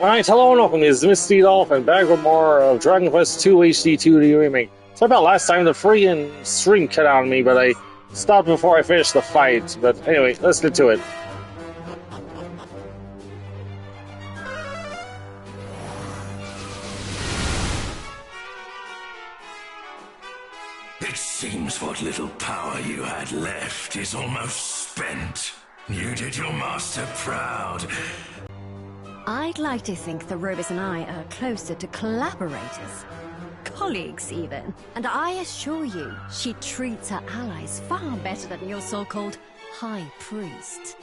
Alright, hello and welcome. This is Mistydolphin, back with more of Dragon Quest II HD2 the Remake. Sorry about last time, the freaking stream cut out on me, but I stopped before I finished the fight. But anyway, let's get to it. It seems what little power you had left is almost spent. You did your master proud. I'd like to think the Robus and I are closer to collaborators. Colleagues, even. And I assure you, she treats her allies far better than your so-called High Priest.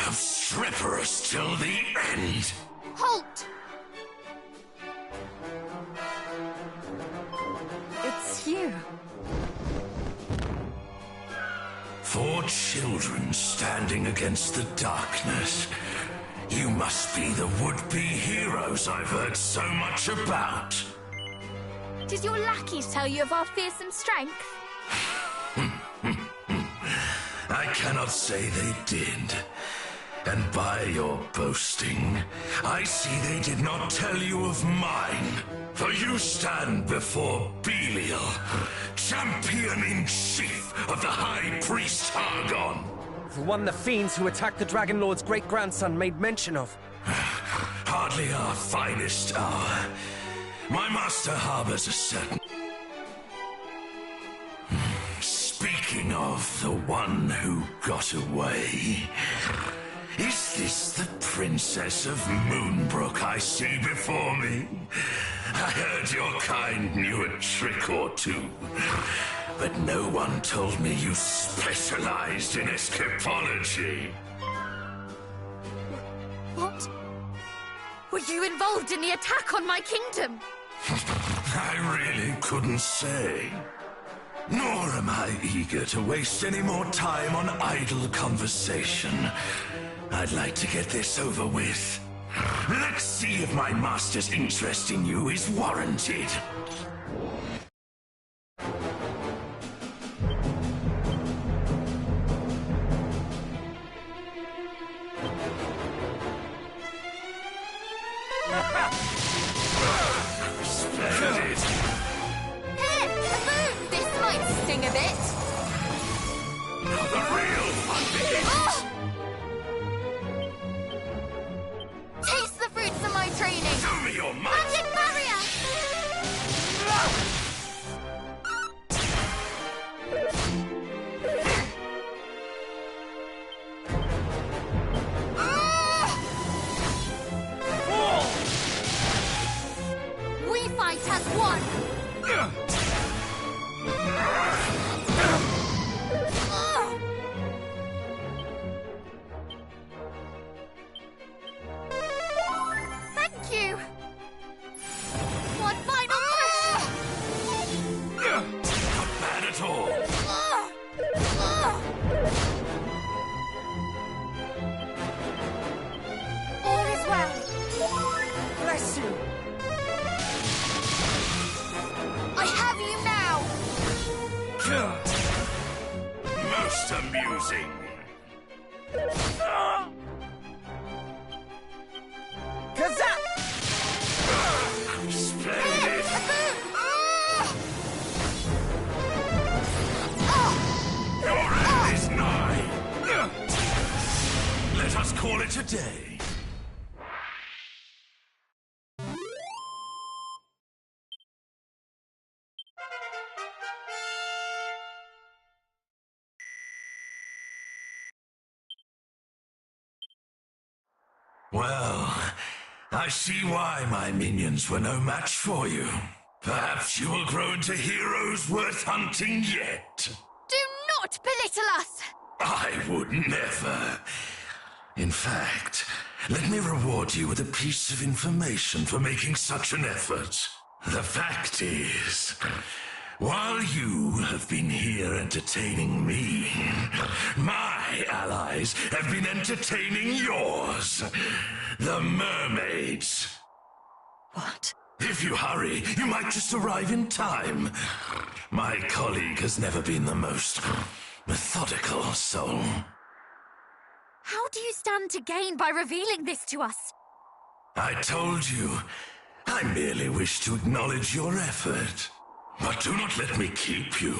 I'll strip her us till the end. Halt! It's you. 4 children standing against the darkness. You must be the would-be heroes I've heard so much about. Did your lackeys tell you of our fearsome strength? I cannot say they did. And by your boasting, I see they did not tell you of mine. For you stand before Belial, champion-in-chief of the High Priest Hargon. The one the fiends who attacked the Dragon Lord's great-grandson made mention of. Hardly our finest hour. My master harbors a certain... Speaking of the one who got away... Is this the Princess of Moonbrook I see before me? I heard your kind knew a trick or two, but no one told me you specialized in escapology. What? Were you involved in the attack on my kingdom? I really couldn't say. Nor am I eager to waste any more time on idle conversation. I'd like to get this over with. Let's see if my master's interest in you is warranted. Splendid! Here! A boom! This might sting a bit! Now the real fun begins! Oh! Taste the fruits of my training! Show me your might! Magic barrier! We fight as one! Thank you! One final push! Not bad at all. All is well. Bless you! I have you now! Most amusing. Kazap! Splendid. Your end is nigh. Let us call it a day. Well, I see why my minions were no match for you. Perhaps you will grow into heroes worth hunting yet. Do not belittle us! I would never. In fact, let me reward you with a piece of information for making such an effort. The fact is, while you have been here entertaining me, my allies have been entertaining yours. The mermaids. What? If you hurry, you might just arrive in time. My colleague has never been the most methodical soul. How do you stand to gain by revealing this to us? I told you, I merely wish to acknowledge your effort. But do not let me keep you.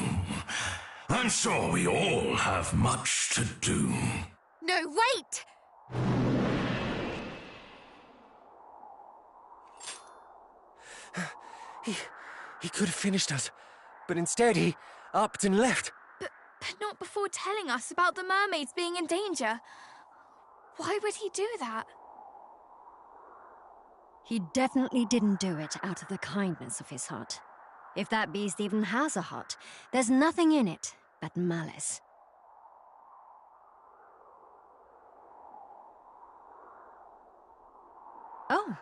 I'm sure we all have much to do. No, wait! He could have finished us, but instead he upped and left. But not before telling us about the mermaids being in danger. Why would he do that? He definitely didn't do it out of the kindness of his heart. If that beast even has a heart, there's nothing in it but malice. Oh,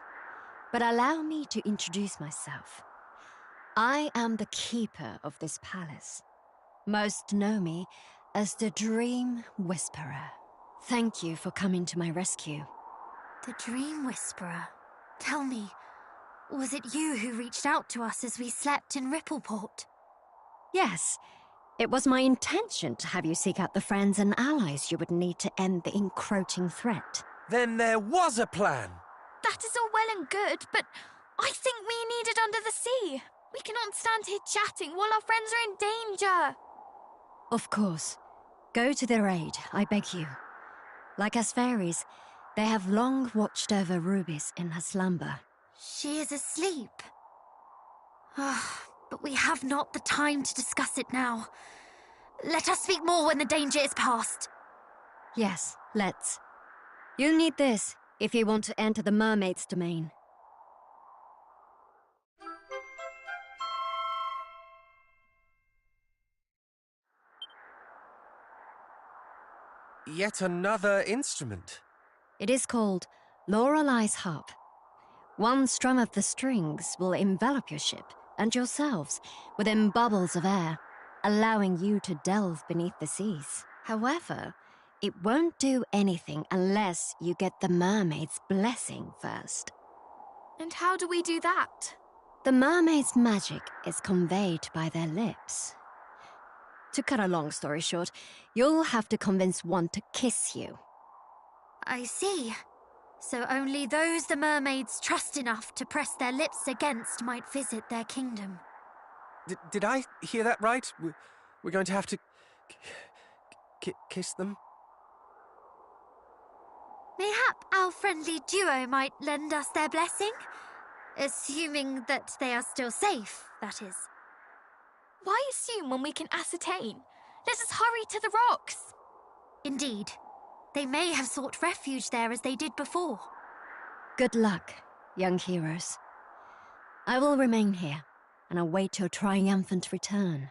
but allow me to introduce myself. I am the keeper of this palace. Most know me as the Dream Whisperer. Thank you for coming to my rescue. The Dream Whisperer. Tell me, was it you who reached out to us as we slept in Rippleport? Yes, it was my intention to have you seek out the friends and allies you would need to end the encroaching threat. Then there was a plan! That is all well and good, but I think we need it under the sea. We cannot stand here chatting while our friends are in danger. Of course. Go to their aid, I beg you. Like us fairies, they have long watched over Ruby's in her slumber. She is asleep. But we have not the time to discuss it now. Let us speak more when the danger is past. Yes, let's. You'll need this if you want to enter the mermaid's domain. Yet another instrument. It is called Lorelei's harp. One strum of the strings will envelop your ship and yourselves within bubbles of air, allowing you to delve beneath the seas. However, it won't do anything unless you get the mermaid's blessing first. And how do we do that? The mermaid's magic is conveyed by their lips. To cut a long story short, you'll have to convince one to kiss you. I see. So only those the mermaids trust enough to press their lips against might visit their kingdom. Did I hear that right? We're going to have to kiss them? Mayhap our friendly duo might lend us their blessing? Assuming that they are still safe, that is. Why assume when we can ascertain? Let us hurry to the rocks! Indeed. They may have sought refuge there as they did before. Good luck, young heroes. I will remain here and await your triumphant return.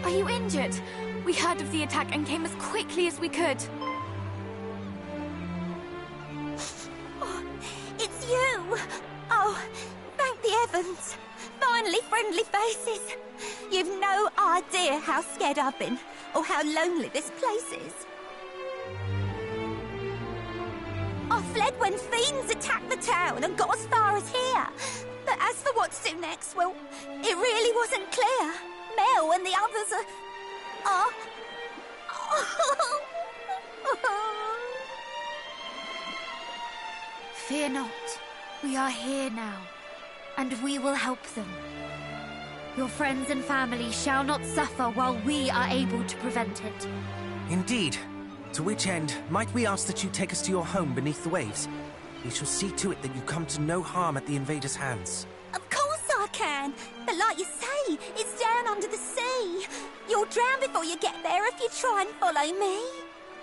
Are you injured? We heard of the attack and came as quickly as we could. Oh, it's you! Oh, thank the heavens! Finally friendly faces! You've no idea how scared I've been, or how lonely this place is. I fled when fiends attacked the town and got as far as here. But as for what to do next, well, it really wasn't clear. Mel and the others are... Fear not. We are here now, and we will help them. Your friends and family shall not suffer while we are able to prevent it. Indeed. To which end, might we ask that you take us to your home beneath the waves? We shall see to it that you come to no harm at the invaders' hands. Of course I can. But like you say, it's down under the sea. You'll drown before you get there if you try and follow me.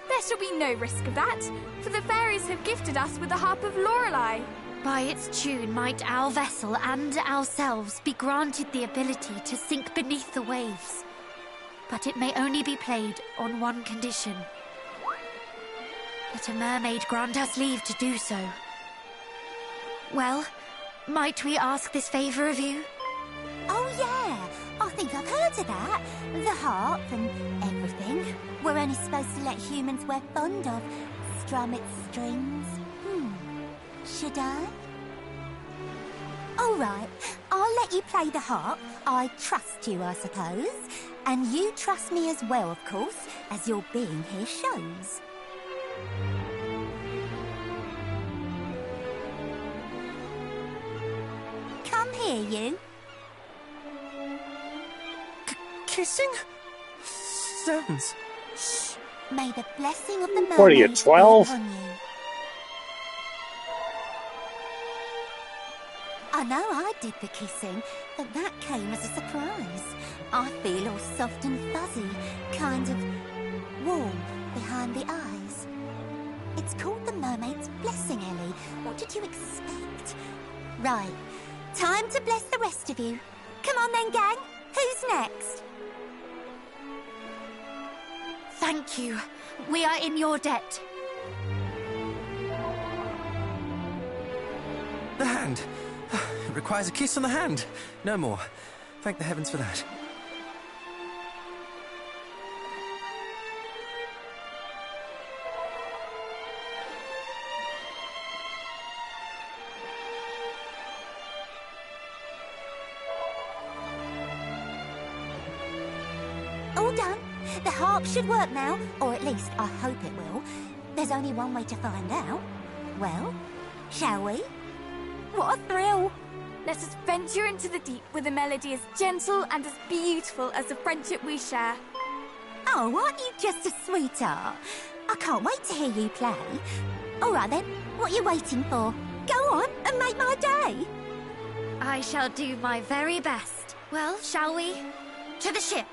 There shall be no risk of that, for the fairies have gifted us with the harp of Lorelei. By its tune might our vessel and ourselves be granted the ability to sink beneath the waves. But it may only be played on one condition. That a mermaid grant us leave to do so. Well, might we ask this favour of you? Oh yeah, I think I've heard of that. The harp and everything. We're only supposed to let humans we're fond of strum its strings. Should I? All right, I'll let you play the harp. I trust you, I suppose. And you trust me as well, of course, as your being here shows. Come here, you. Kissing? Zounds. Shh. May the blessing of the mermaid What are you, be 12? upon you. I know I did the kissing, but that came as a surprise. I feel all soft and fuzzy, kind of warm behind the eyes. It's called the mermaid's blessing, Ellie. What did you expect? Right, time to bless the rest of you. Come on then, gang. Who's next? Thank you. We are in your debt. The hand. It requires a kiss on the hand. No more. Thank the heavens for that. All done. The harp should work now, or at least I hope it will. There's only one way to find out. Well, shall we? What a thrill! Let us venture into the deep with a melody as gentle and as beautiful as the friendship we share. Oh, aren't you just a sweetheart? I can't wait to hear you play. All right then, what are you waiting for? Go on and make my day. I shall do my very best. Well, shall we? To the ship.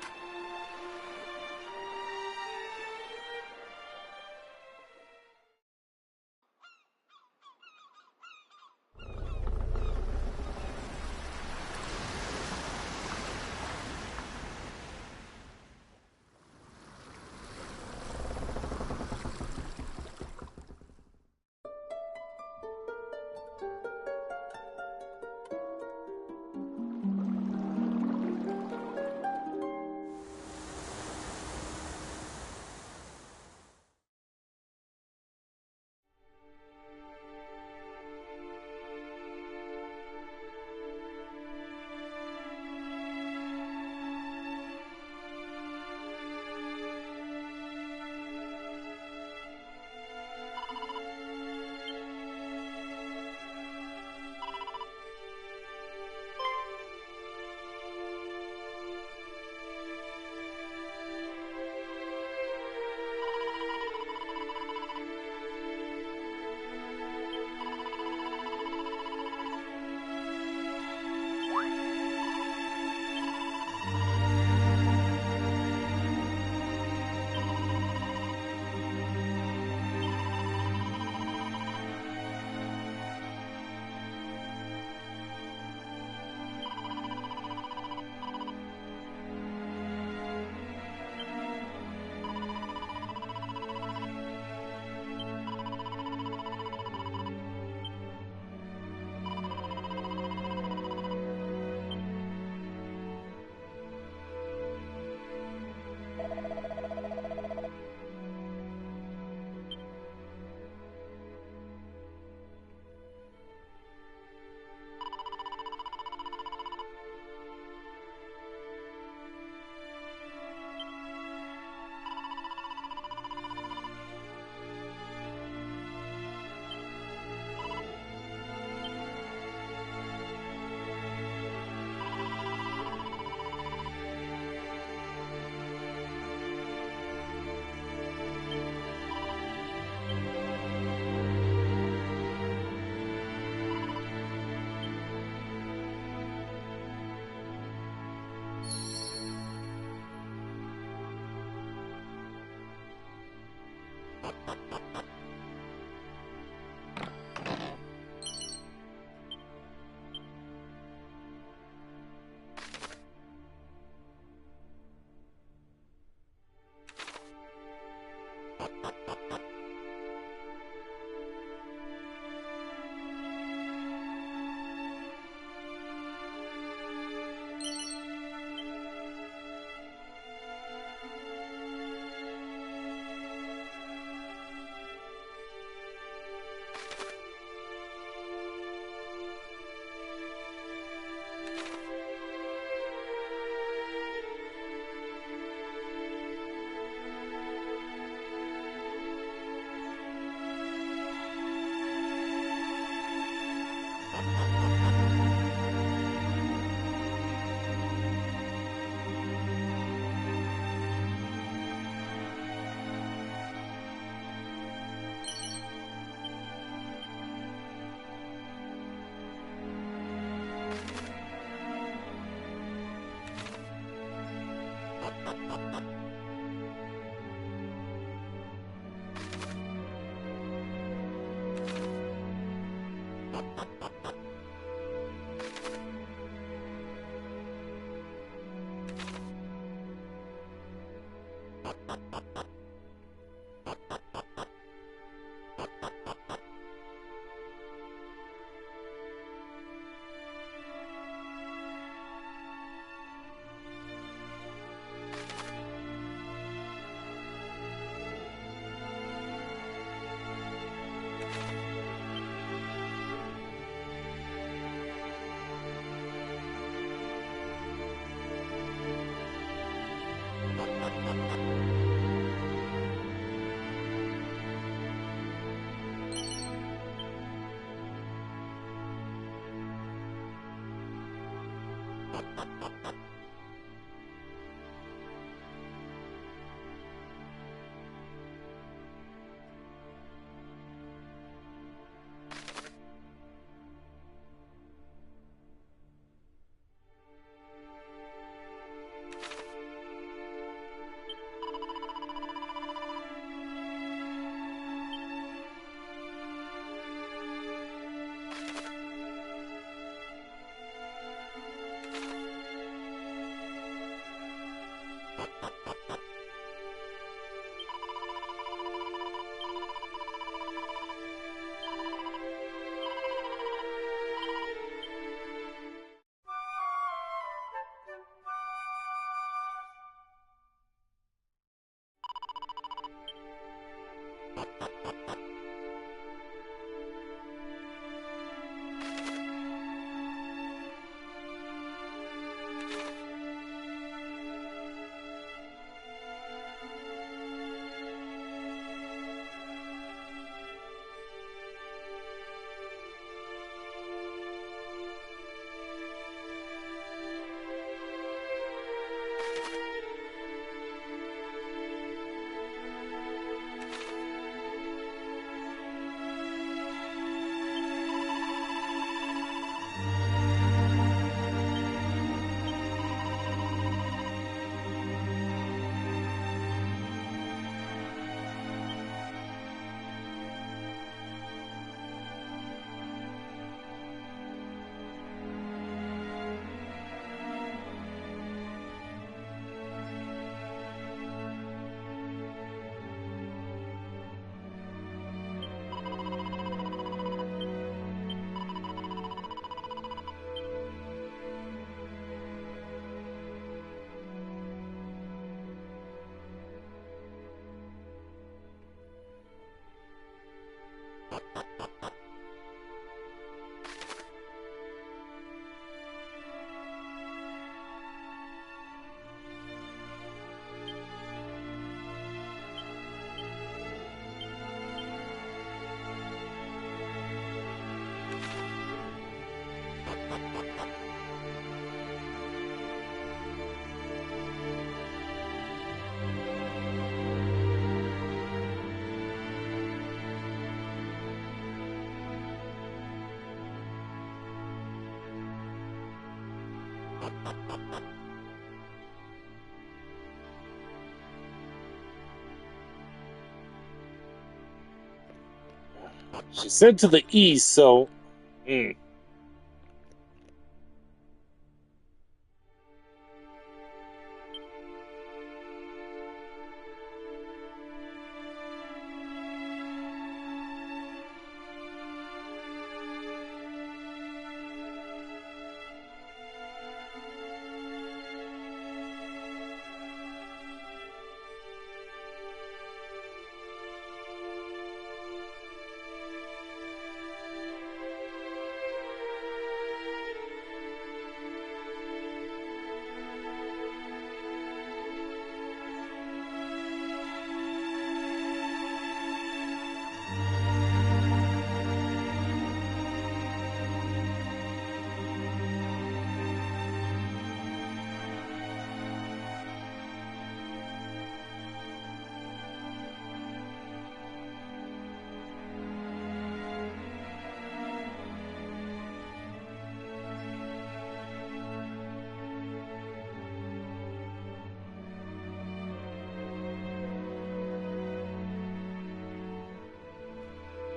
She said to the east, so...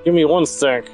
Give me one sec.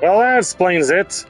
Well, that explains it.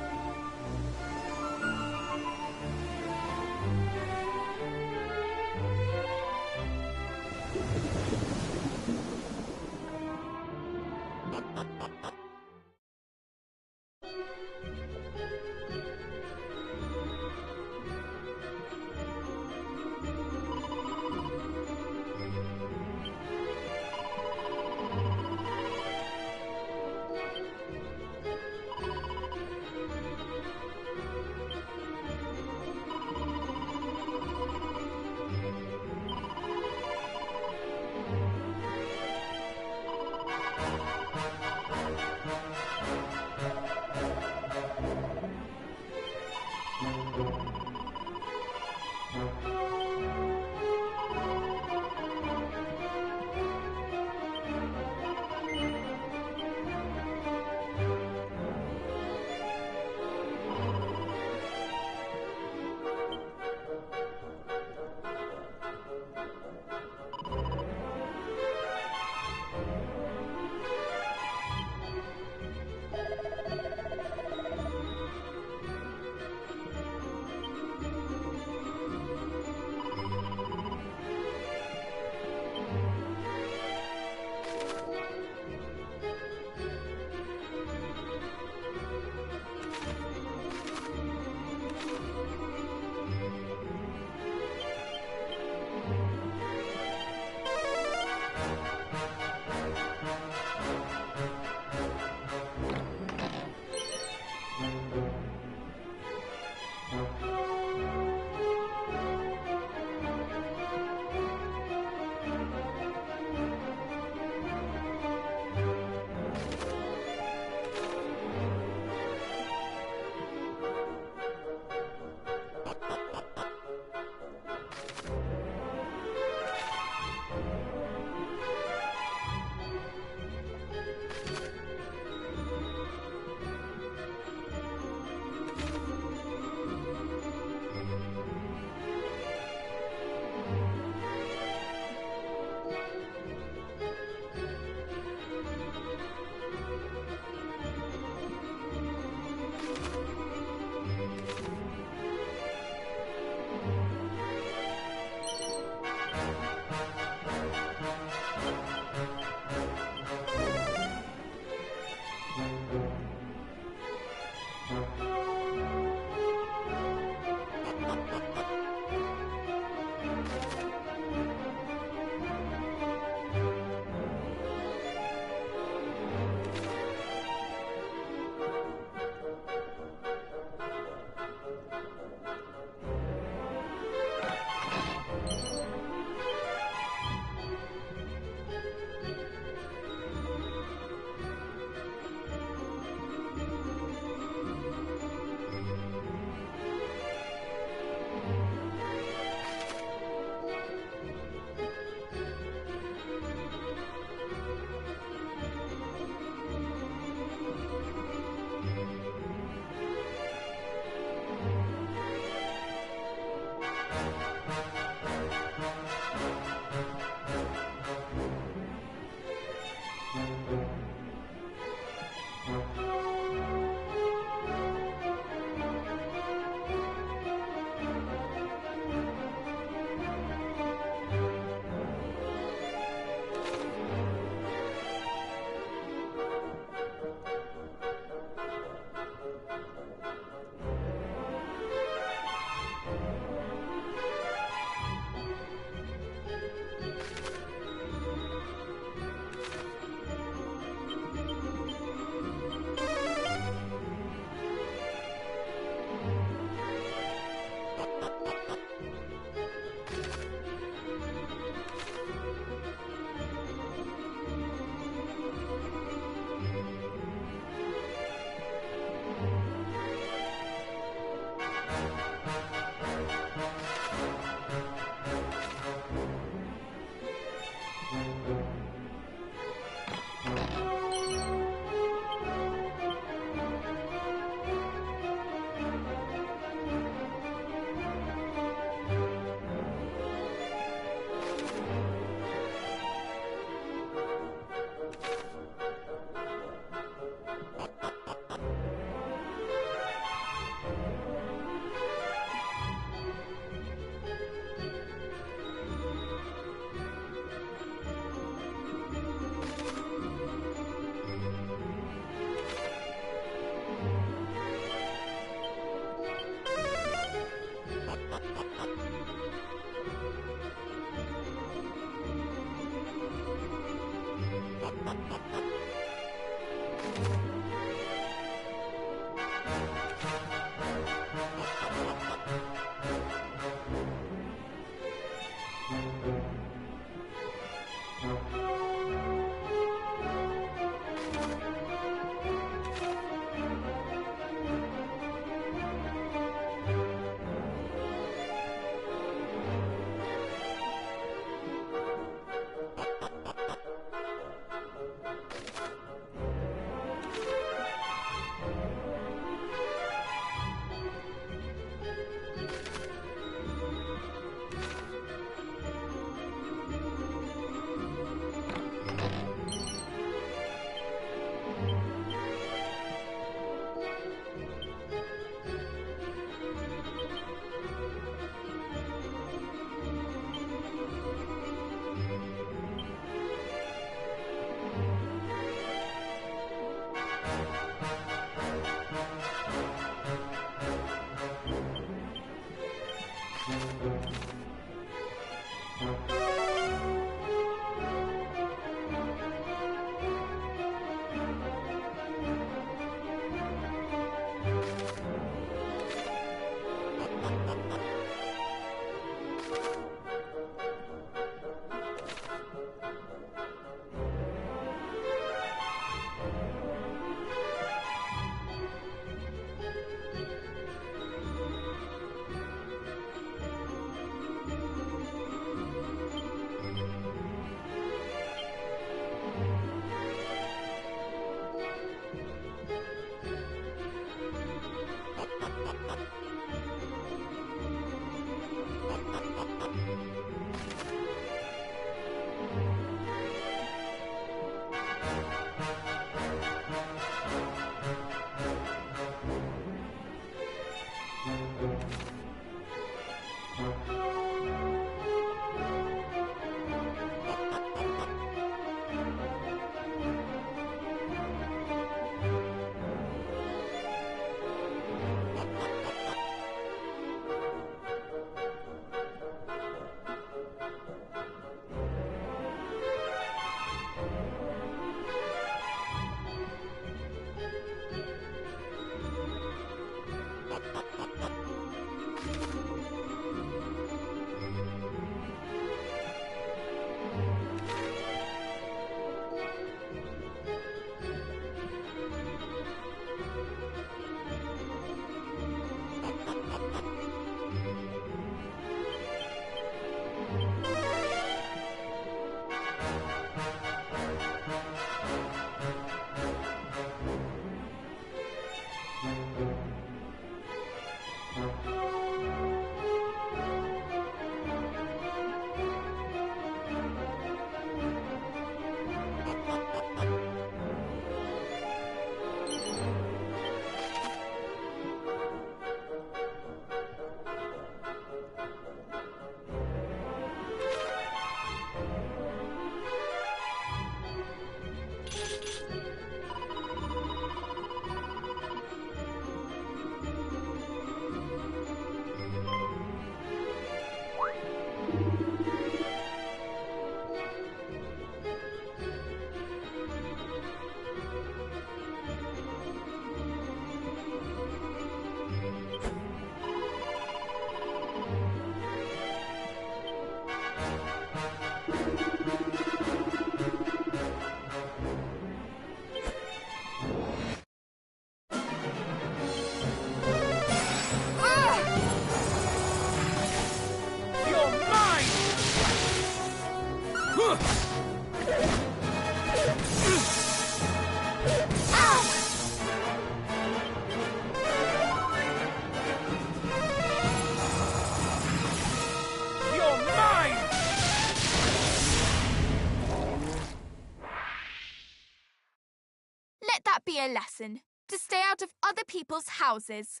be a lesson to stay out of other people's houses.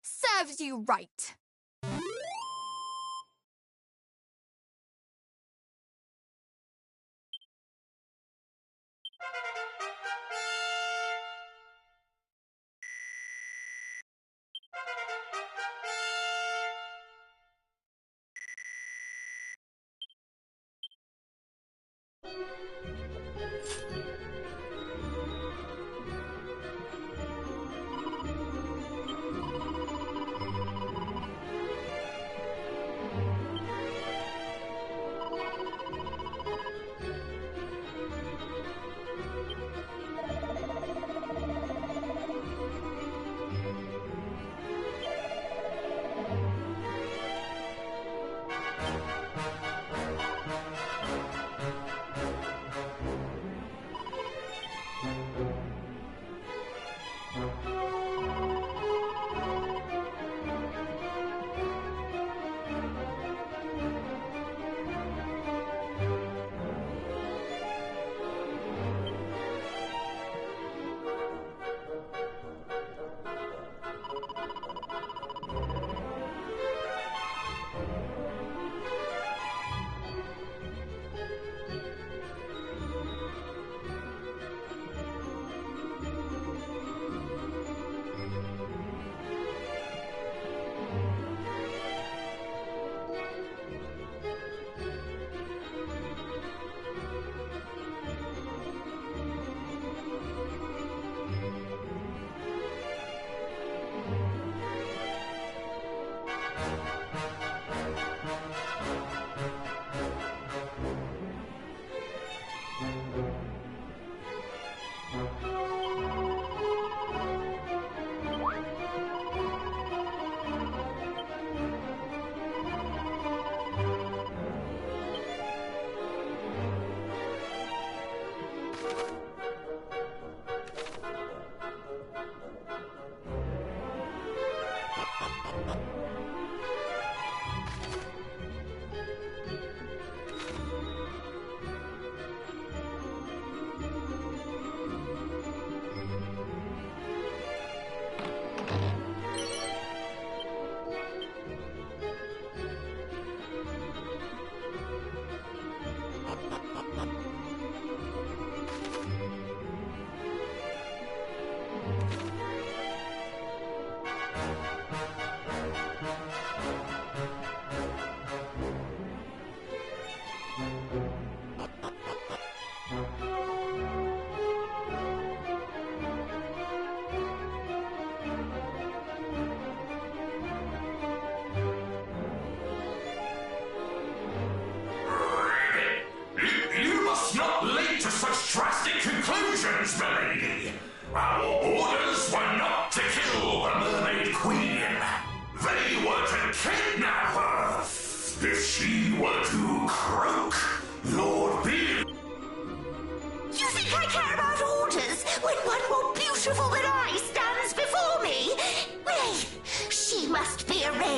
Serves you right.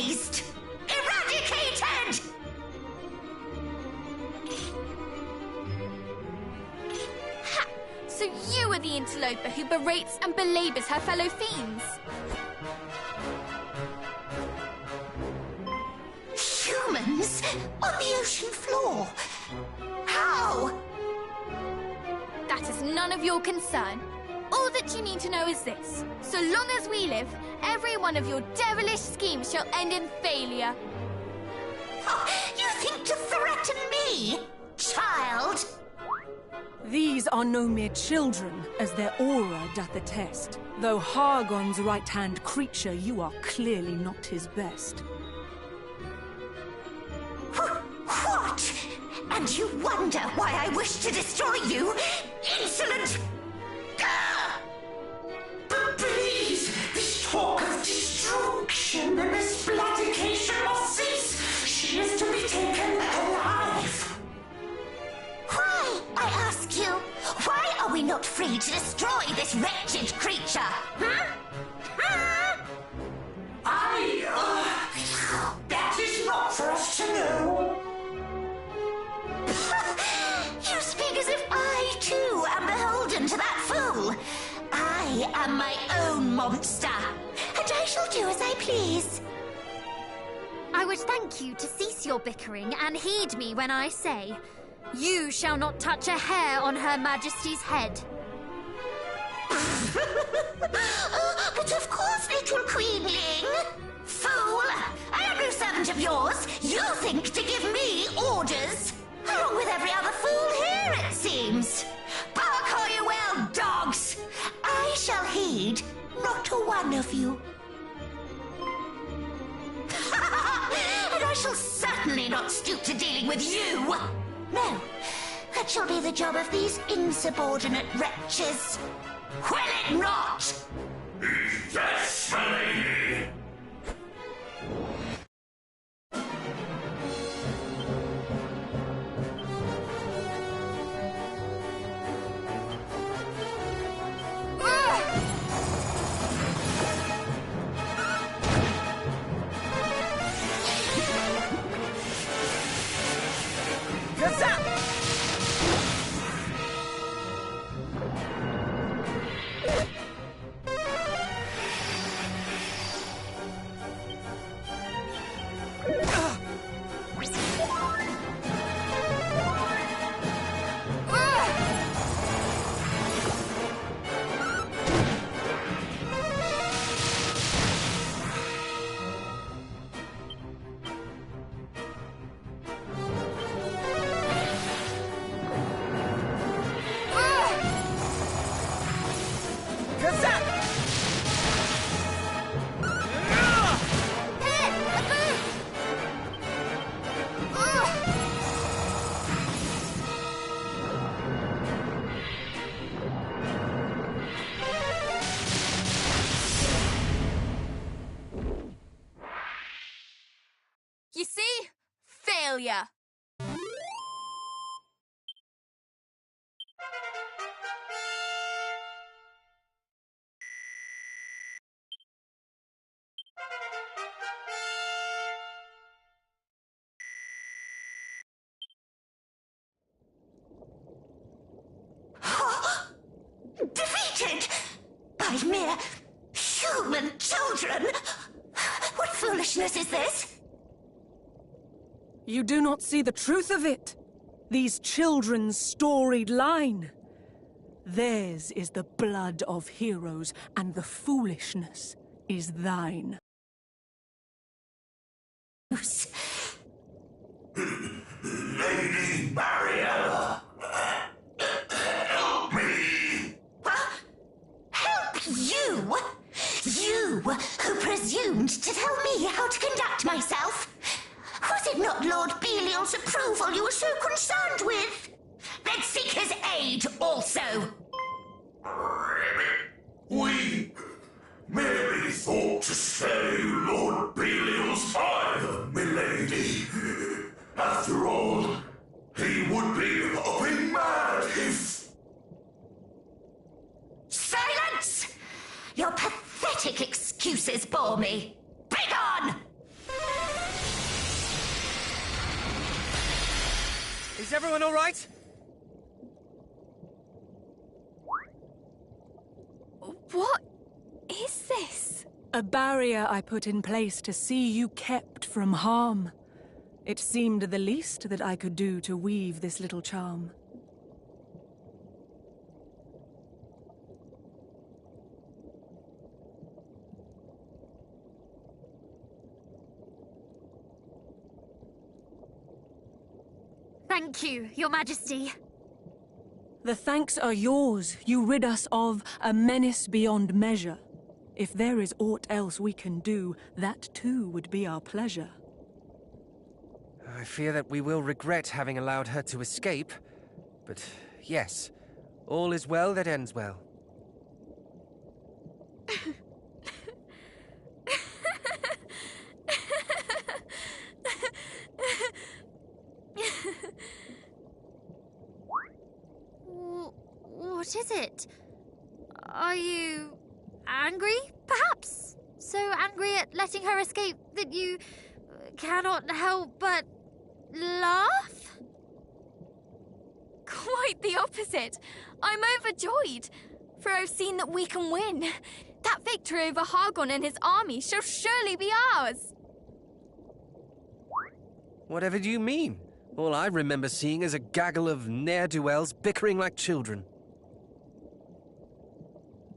erased! Eradicated! Ha! So you are the interloper who berates and belabors her fellow fiends. Humans on the ocean floor? How? That is none of your concern. All that you need to know is this. So long as we live, every one of your devilish schemes shall end in failure. Oh, you think to threaten me, child? These are no mere children, as their aura doth attest. Though Hargon's right-hand creature, you are clearly not his best. What? And you wonder why I wish to destroy you? Insolent! But please, this talk of destruction and this bloodication must cease. She is to be taken alive. Why, I ask you? Why are we not free to destroy this wretched creature? That is not for us to know. You speak as if I, too, am beholden to that fool. I am my own monster, and I shall do as I please. I would thank you to cease your bickering and heed me when I say, you shall not touch a hair on Her Majesty's head. But of course, little queenling. Fool! I am no servant of yours. You think to give me orders. Along with every other fool here, it seems. Bark all you will, dogs! I shall heed not a one of you. And I shall certainly not stoop to dealing with you. No, that shall be the job of these insubordinate wretches. Will it not? Yes, my lady. You see? Failure. Defeated by mere human children? What foolishness is this? You do not see the truth of it. These children's storied line. Theirs is the blood of heroes, and the foolishness is thine. Lady Mariella, help me! Help you? You who presumed to tell me how to conduct myself? Was it not Lord Belial's approval you were so concerned with? Then seek his aid also. We merely thought to spare you Lord Belial's ire, milady. After all, he would be hopping mad if... Silence! Your pathetic excuses bore me. Begone! Is everyone all right? What is this? A barrier I put in place to see you kept from harm. It seemed the least that I could do to weave this little charm. Thank you, Your Majesty. The thanks are yours. You rid us of a menace beyond measure. If there is aught else we can do, that too would be our pleasure. I fear that we will regret having allowed her to escape. But yes, all is well that ends well. What is it? Are you angry, perhaps? So angry at letting her escape that you cannot help but laugh? Quite the opposite. I'm overjoyed, for I've seen that we can win. That victory over Hargon and his army shall surely be ours. Whatever do you mean? All I remember seeing is a gaggle of ne'er-do-wells bickering like children.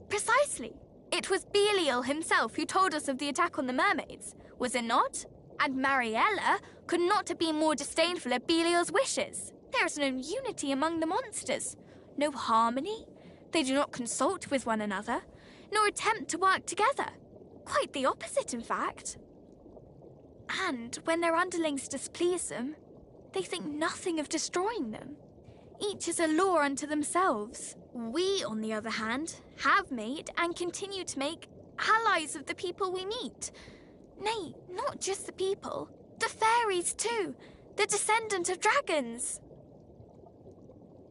Precisely. It was Belial himself who told us of the attack on the mermaids, was it not? And Mariella could not have been more disdainful of Belial's wishes. There is no unity among the monsters, no harmony. They do not consult with one another, nor attempt to work together. Quite the opposite, in fact. And when their underlings displease them, they think nothing of destroying them. Each is a law unto themselves. We, on the other hand, have made and continue to make allies of the people we meet. Nay, not just the people, the fairies too, the descendant of dragons.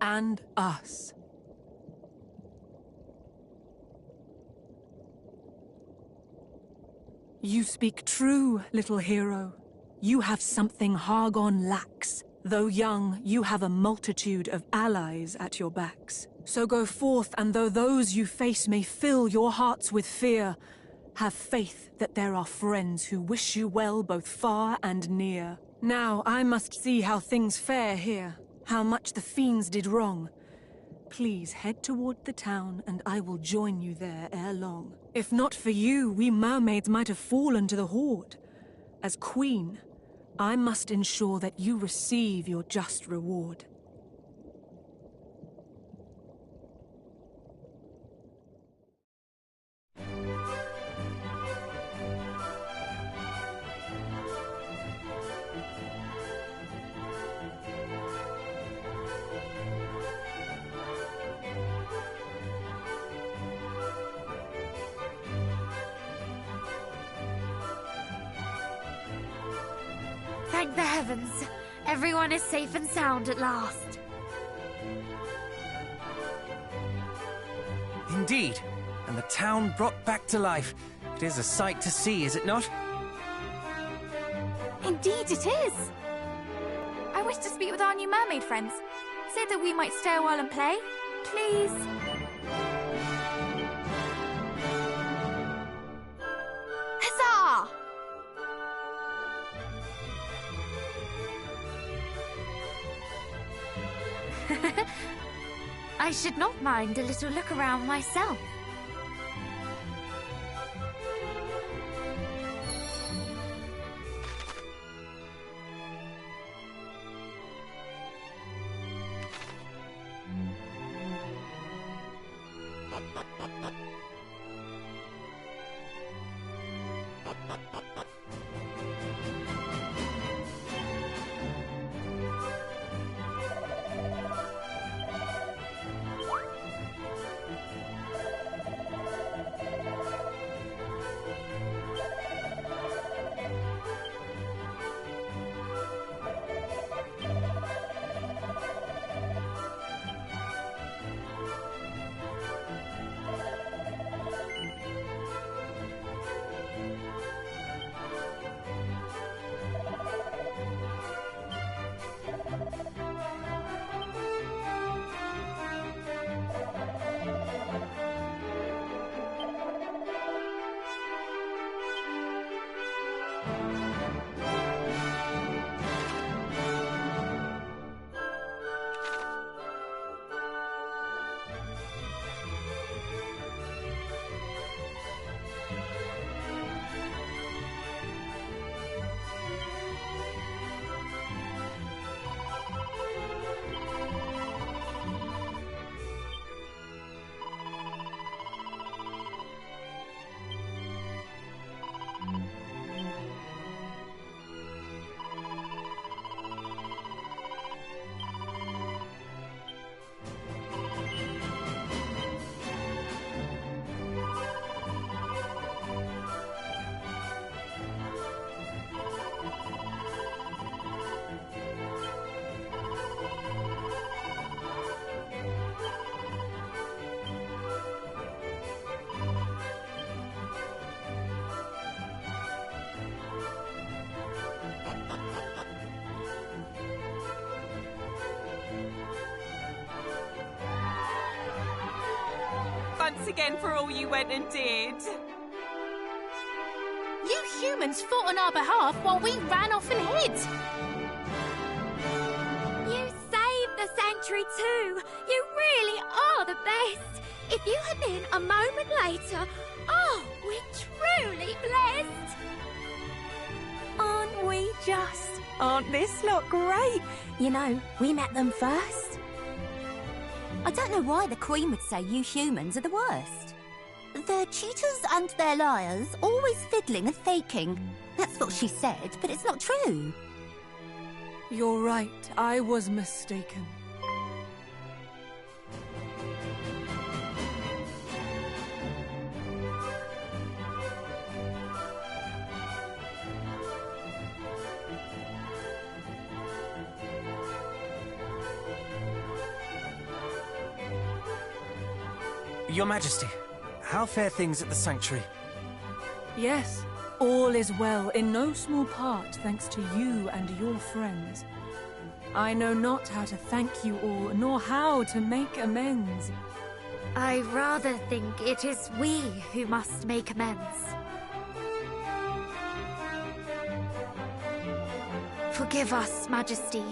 And us. You speak true, little hero. You have something Hargon lacks. Though young, you have a multitude of allies at your backs. So go forth, and though those you face may fill your hearts with fear, have faith that there are friends who wish you well both far and near. Now I must see how things fare here, how much the fiends did wrong. Please head toward the town, and I will join you there ere long. If not for you, we mermaids might have fallen to the horde. As queen, I must ensure that you receive your just reward. Thank the heavens. Everyone is safe and sound at last. Indeed, and the town brought back to life. It is a sight to see, is it not? Indeed it is. I wish to speak with our new mermaid friends. Say that we might stay a while and play, please. Huzzah! I should not mind a little look around myself. thanks again for all you went and did. You humans fought on our behalf while we ran off and hid. You saved the sanctuary too. You really are the best. If you had been a moment later, oh, we're truly blessed. Aren't we just? Aren't this lot great? You know, we met them first. I don't know why the Queen would say you humans are the worst. They're cheaters and they're liars, always fiddling and faking. That's what she said, but it's not true. You're right, I was mistaken. Your Majesty, how fare things at the Sanctuary? Yes, all is well, in no small part thanks to you and your friends. I know not how to thank you all, nor how to make amends. I rather think it is we who must make amends. Forgive us, Majesty,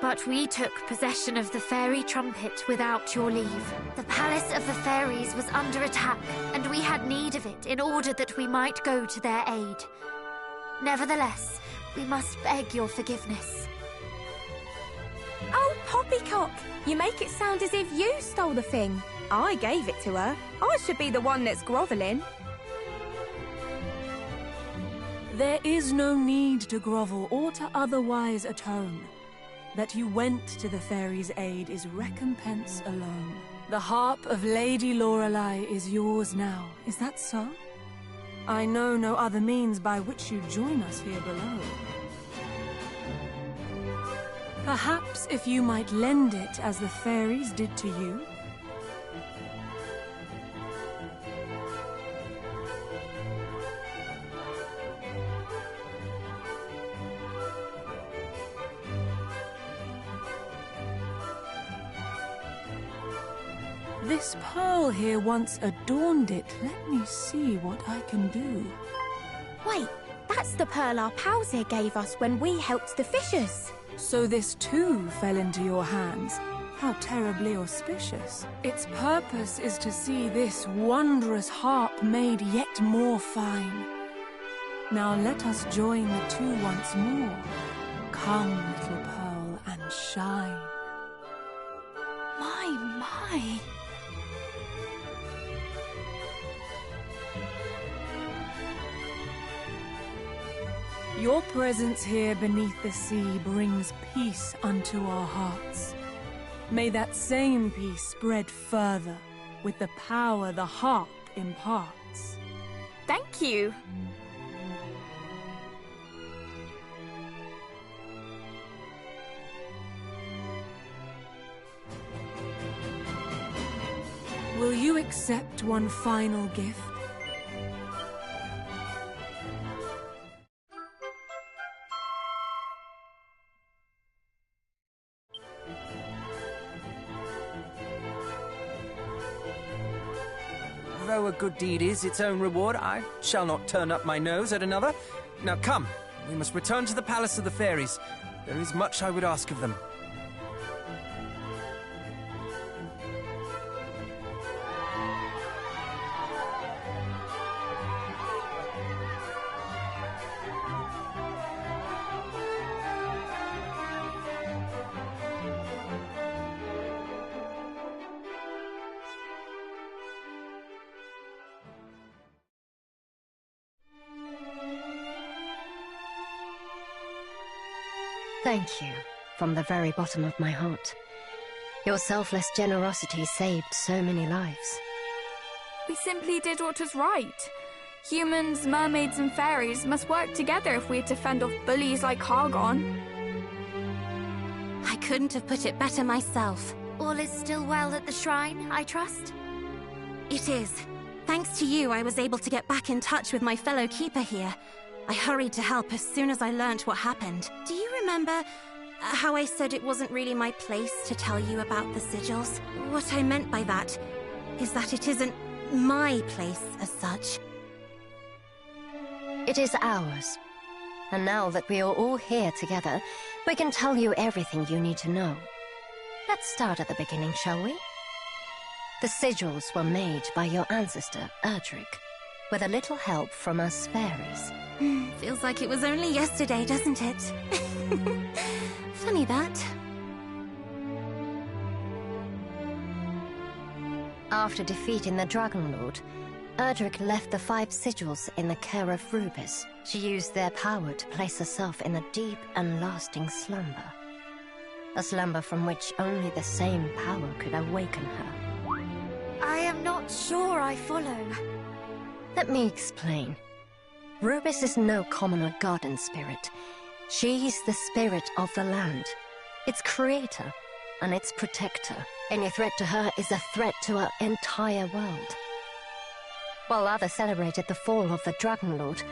but we took possession of the fairy trumpet without your leave. The Palace of the Fairies was under attack, and we had need of it in order that we might go to their aid. Nevertheless, we must beg your forgiveness. Oh, Poppycock! You make it sound as if you stole the thing. I gave it to her. I should be the one that's grovelling. There is no need to grovel or to otherwise atone. That you went to the fairies' aid is recompense alone. The harp of Lady Lorelei is yours now, is that so? I know no other means by which you join us here below. Perhaps if you might lend it as the fairies did to you? This pearl here once adorned it. Let me see what I can do. Wait, that's the pearl our pals here gave us when we helped the fishers. So this too fell into your hands. How terribly auspicious. Its purpose is to see this wondrous harp made yet more fine. Now let us join the two once more. Come, little pearl, and shine. My. Your presence here beneath the sea brings peace unto our hearts. May that same peace spread further with the power the harp imparts. Thank you. Will you accept one final gift? Though a good deed is its own reward, I shall not turn up my nose at another. Now come, we must return to the Palace of the Fairies. There is much I would ask of them. Thank you, from the very bottom of my heart. Your selfless generosity saved so many lives. We simply did what was right. Humans, mermaids, and fairies must work together if we're to fend off bullies like Hargon. I couldn't have put it better myself. All is still well at the shrine, I trust? It is. Thanks to you, I was able to get back in touch with my fellow keeper here. I hurried to help as soon as I learnt what happened. Do you remember how I said it wasn't really my place to tell you about the sigils? What I meant by that is that it isn't my place as such. It is ours. And now that we are all here together, we can tell you everything you need to know. Let's start at the beginning, shall we? The sigils were made by your ancestor, Erdrick, with a little help from us fairies. Feels like it was only yesterday, doesn't it? Funny that. After defeating the Dragon Lord, Erdrick left the 5 sigils in the care of Rubis. She used their power to place herself in a deep and lasting slumber. A slumber from which only the same power could awaken her. I am not sure I follow. Let me explain. Rubis is no commoner garden spirit. She is the spirit of the land, its creator and its protector. Any threat to her is a threat to our entire world. While others celebrated the fall of the Dragon Lord,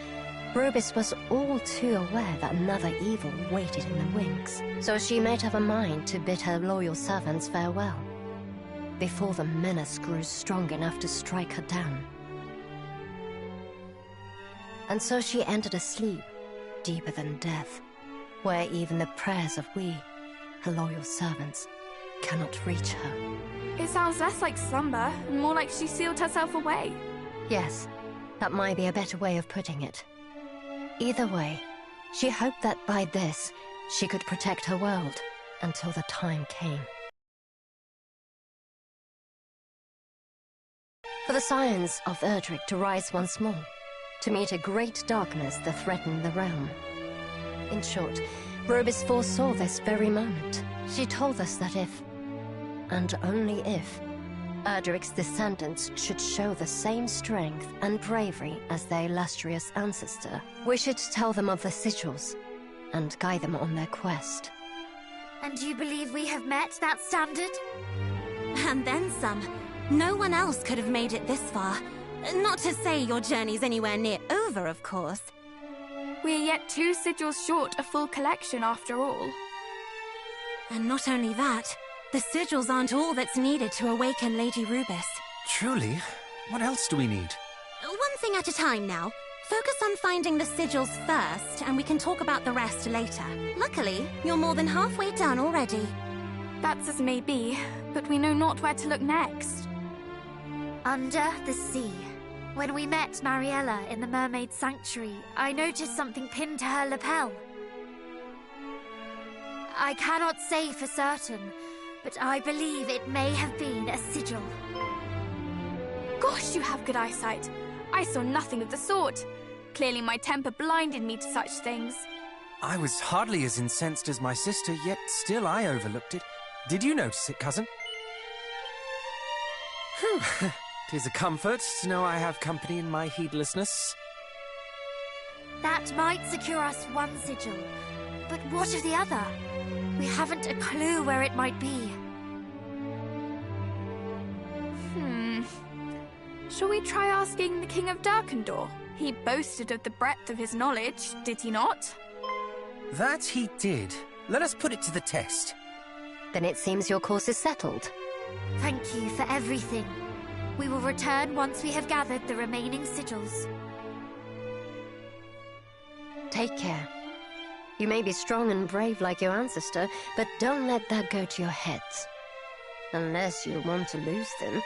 Rubis was all too aware that another evil waited in the wings. So she made up her mind to bid her loyal servants farewell, before the menace grew strong enough to strike her down. And so she entered a sleep deeper than death, where even the prayers of we, her loyal servants, cannot reach her. It sounds less like slumber and more like she sealed herself away. Yes, that might be a better way of putting it. Either way, she hoped that by this, she could protect her world until the time came. For the scions of Erdrick to rise once more, to meet a great darkness that threatened the realm. In short, Rubis foresaw this very moment. She told us that if, and only if, Erdrick's descendants should show the same strength and bravery as their illustrious ancestor, we should tell them of the sigils and guide them on their quest. And you believe we have met that standard? And then some. No one else could have made it this far. Not to say your journey's anywhere near over, of course. We are yet 2 sigils short a full collection after all. And not only that, the sigils aren't all that's needed to awaken Lady Rubis. Truly? What else do we need? One thing at a time now. Focus on finding the sigils first, and we can talk about the rest later. Luckily, you're more than halfway done already. That's as may be, but we know not where to look next. Under the sea. When we met Mariella in the Mermaid Sanctuary, I noticed something pinned to her lapel. I cannot say for certain, but I believe it may have been a sigil. Gosh, you have good eyesight. I saw nothing of the sort. Clearly my temper blinded me to such things. I was hardly as incensed as my sister, yet still I overlooked it. Did you notice it, cousin? Whew. 'Tis a comfort to know I have company in my heedlessness. That might secure us one sigil, but what of the other? We haven't a clue where it might be. Shall we try asking the King of Darkendor? He boasted of the breadth of his knowledge, did he not? That he did. Let us put it to the test. Then it seems your course is settled. Thank you for everything. We will return once we have gathered the remaining sigils. Take care. You may be strong and brave like your ancestor, but don't let that go to your heads. Unless you want to lose them.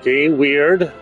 Okay, weird.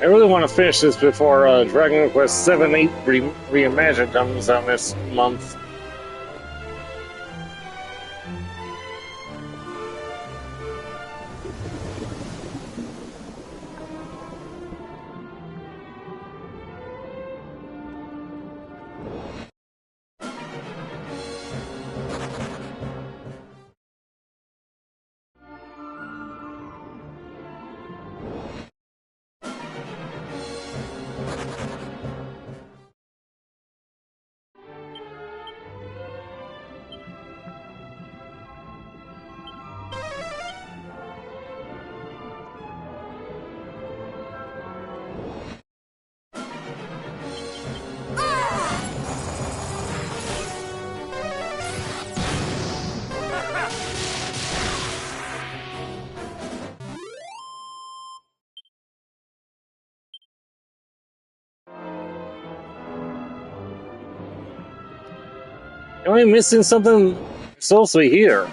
I really want to finish this before Dragon Quest 7-8 Reimagined comes out this month. Am I missing something supposed to be here?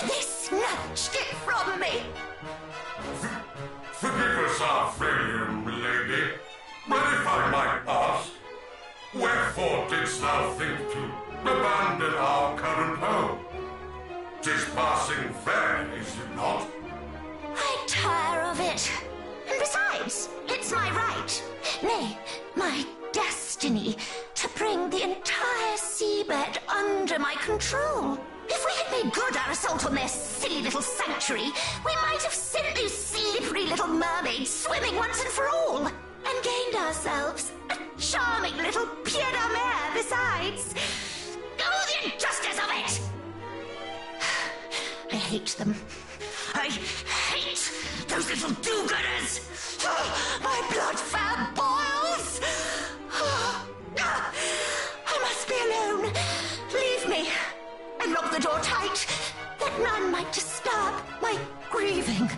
They snatched it from me! Forgive us our failure, milady, but if I might ask, wherefore didst thou think to abandon our current home? 'Tis passing fair, is it not? I tire of it. And besides, it's my right, nay, my destiny, to bring the entire seabed under my control. If we had made good our assault on their silly little sanctuary, we might have sent those slippery little mermaids swimming once and for all, and gained ourselves a charming little pied de mer besides. Oh, the injustice of it! I hate them. I hate those little do-gooders! My blood fab boils! I must be alone. Leave me, and lock the door tight, that none might disturb my grieving.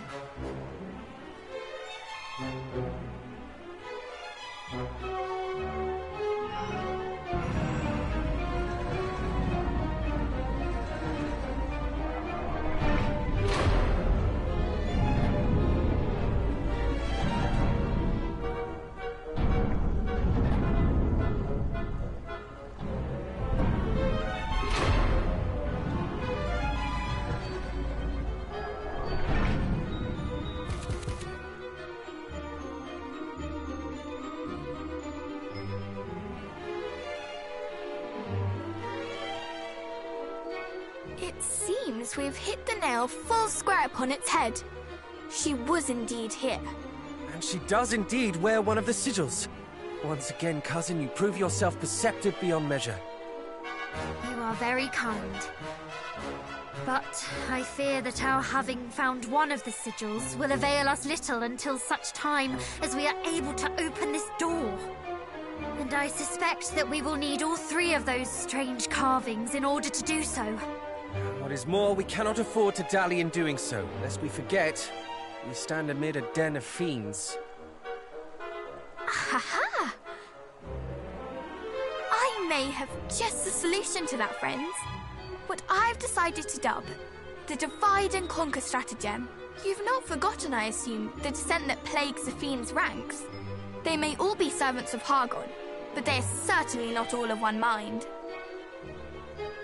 It seems we've hit the nail full square upon its head. She was indeed here. And she does indeed wear one of the sigils. Once again, cousin, you prove yourself perceptive beyond measure. You are very kind. But I fear that our having found one of the sigils will avail us little until such time as we are able to open this door. And I suspect that we will need all three of those strange carvings in order to do so. What is more, we cannot afford to dally in doing so, lest we forget we stand amid a den of fiends. Ha-ha! I may have just the solution to that, friends. What I've decided to dub the Divide and Conquer stratagem. You've not forgotten, I assume, the descent that plagues the fiends' ranks. They may all be servants of Hargon, but they are certainly not all of one mind.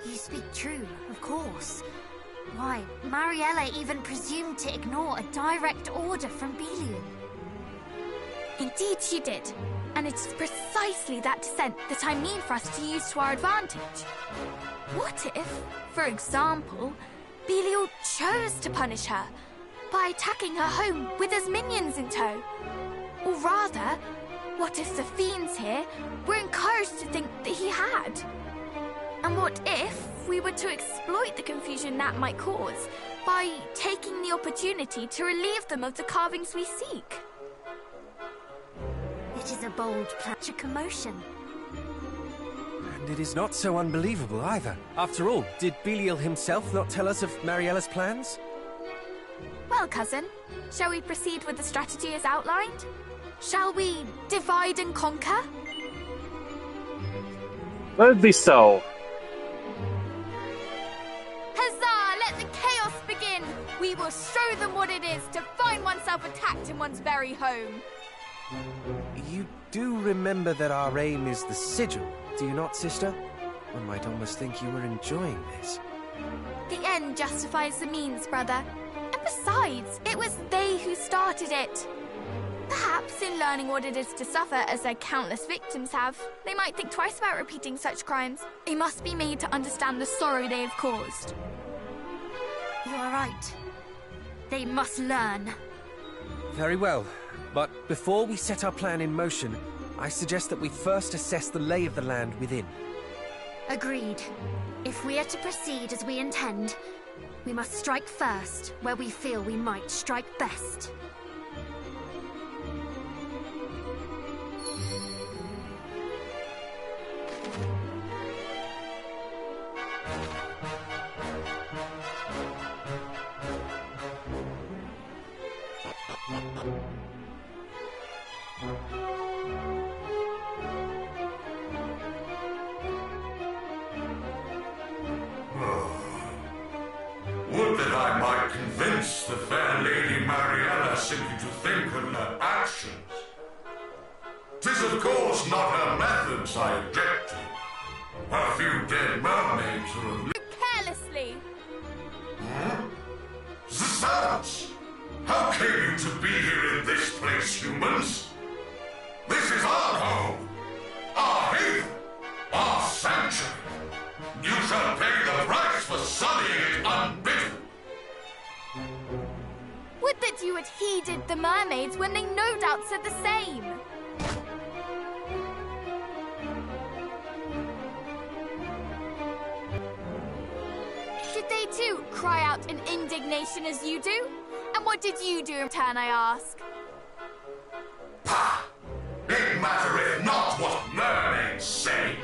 You speak true, of course. Why, Mariella even presumed to ignore a direct order from Belial. Indeed she did. And it's precisely that descent that I mean for us to use to our advantage. What if, for example, Belial chose to punish her by attacking her home with his minions in tow? Or rather, what if the fiends here were encouraged to think that he had? And what if we were to exploit the confusion that might cause by taking the opportunity to relieve them of the carvings we seek? It is a bold plan to commotion. And it is not so unbelievable either. After all, did Belial himself not tell us of Mariella's plans? Well, cousin, shall we proceed with the strategy as outlined? Shall we divide and conquer? Let it be so. Huzzah! Let the chaos begin! We will show them what it is to find oneself attacked in one's very home. You do remember that our aim is the sigil, do you not, sister? One might almost think you were enjoying this. The end justifies the means, brother. And besides, it was they who started it. Perhaps in learning what it is to suffer as their countless victims have, they might think twice about repeating such crimes. They must be made to understand the sorrow they have caused. You are right. They must learn. Very well. But before we set our plan in motion, I suggest that we first assess the lay of the land within. Agreed. If we are to proceed as we intend, we must strike first where we feel we might strike best. Would that I might convince the fair Lady Mariella simply to think on her actions. 'Tis of course not her methods I object to. A few dead mermaids are of Carelessly. The servants! How came you to be here in this place, humans? This is our home, our haven, our sanctuary. You shall pay the price for sullying it unbidden. Would that you had heeded the mermaids when they no doubt said the same. Did they too cry out in indignation as you do? And what did you do in return, I ask? Pah! It mattereth not what mermaids say.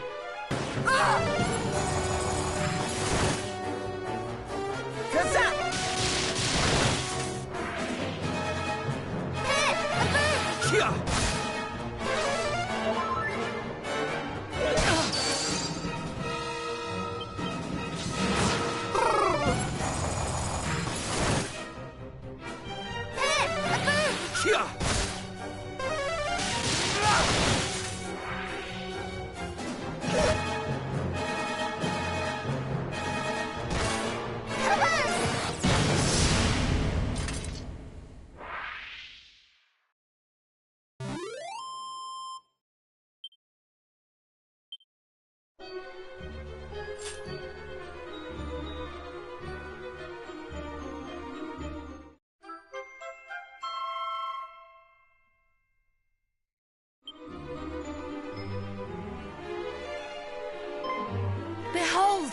Behold!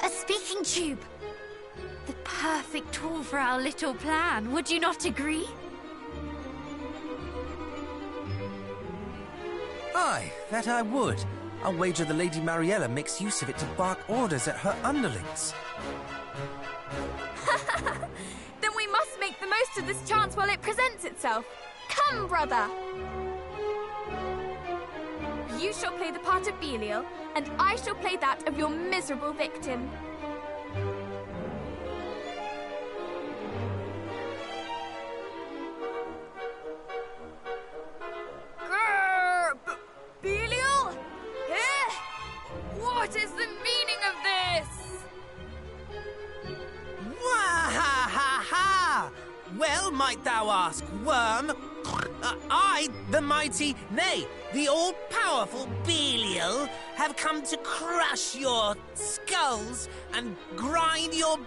A speaking tube! The perfect tool for our little plan, would you not agree? Aye, that I would. I'll wager the Lady Mariella makes use of it to bark orders at her underlings. Then we must make the most of this chance while it presents itself. Come, brother! You shall play the part of Belial, and I shall play that of your miserable victim. Belial? What is the meaning of this? Wah-ha-ha-ha! Well, might thou ask, worm? I, the mighty, nay, the all-powerful Belial, have come to crush your skulls and grind your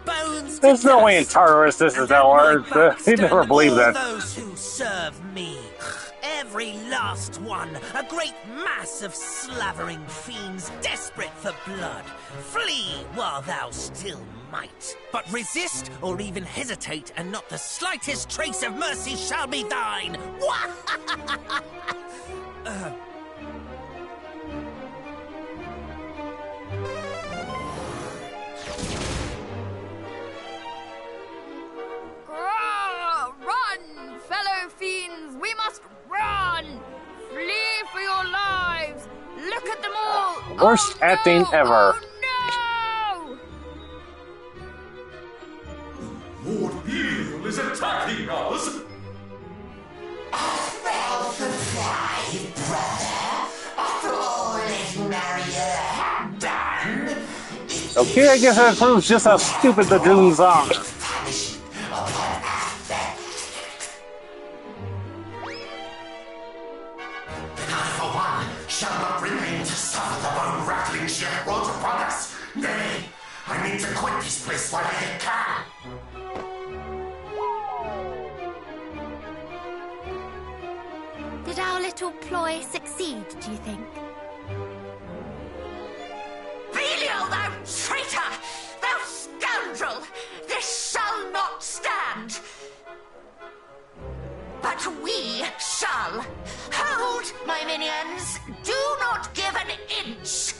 bones. There's no way in Tartarus this is how it works. He never believed that. Those who serve me, every last one, a great mass of slavering fiends desperate for blood. Flee while thou still might. But resist or even hesitate, and not the slightest trace of mercy shall be thine. Run, fellow fiends! We must run! Flee for your lives! Look at them all! Worst acting ever. Oh, no! Lord Belial is attacking us! Well, fly, brother. After all that Mariella had done, Okay, I guess that proves just how stupid the Dunes are. I, for one, shall not remain to suffer the bone-rattling she hath brought upon us. Nay, I mean to quit this place while I yet can. Did our little ploy succeed, do you think? Belial, thou traitor! Thou scoundrel! This shall not stand! But we shall! Hold, my minions! Do not give an inch!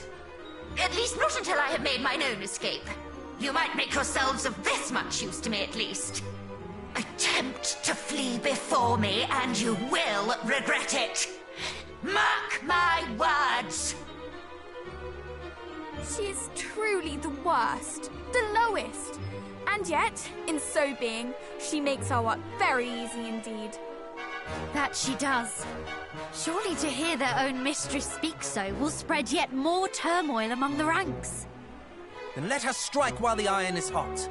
At least not until I have made mine own escape. You might make yourselves of this much use to me, at least. Attempt to flee before me, and you will regret it. Mark my words! She is truly the worst, the lowest. And yet, in so being, she makes our work very easy indeed. That she does. Surely to hear their own mistress speak so will spread yet more turmoil among the ranks. Then let us strike while the iron is hot.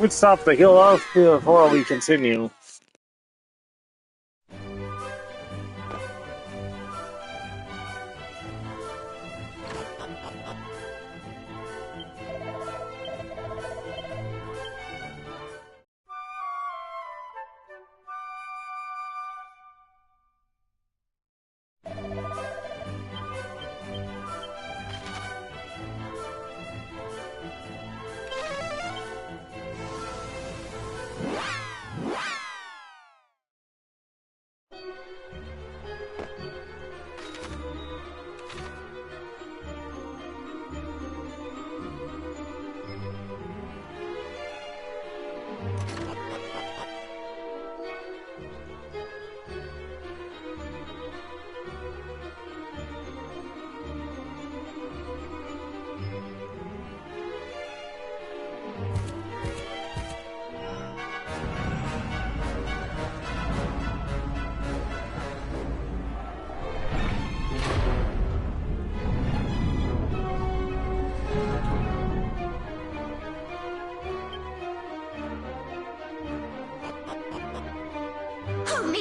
We'd stop the heal off before we continue.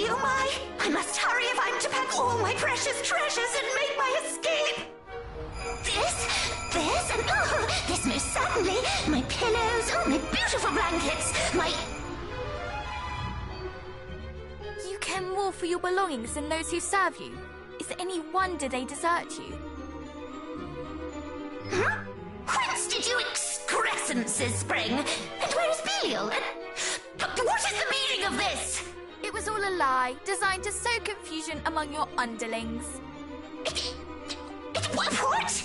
Oh my! I must hurry if I'm to pack all my precious treasures and make my escape! This, and this most certainly! My pillows, my beautiful blankets, my... You care more for your belongings than those who serve you. Is it any wonder they desert you? Huh? Whence did you excrescences spring? And where is Belial? And what is the meaning of this? It was all a lie, designed to sow confusion among your underlings. What?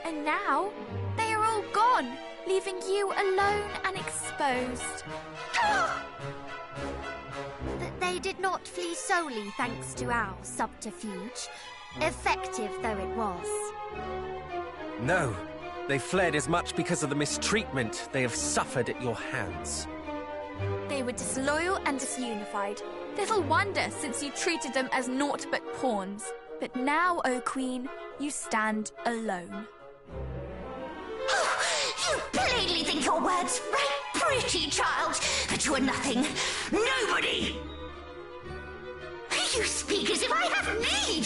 And now, they are all gone, leaving you alone and exposed. They did not flee solely thanks to our subterfuge, effective though it was. No, they fled as much because of the mistreatment they have suffered at your hands. They were disloyal and disunified. Little wonder, since you treated them as naught but pawns. But now, O Queen, you stand alone. You plainly think your words right, pretty child, but you are nothing. Nobody! You speak as if I have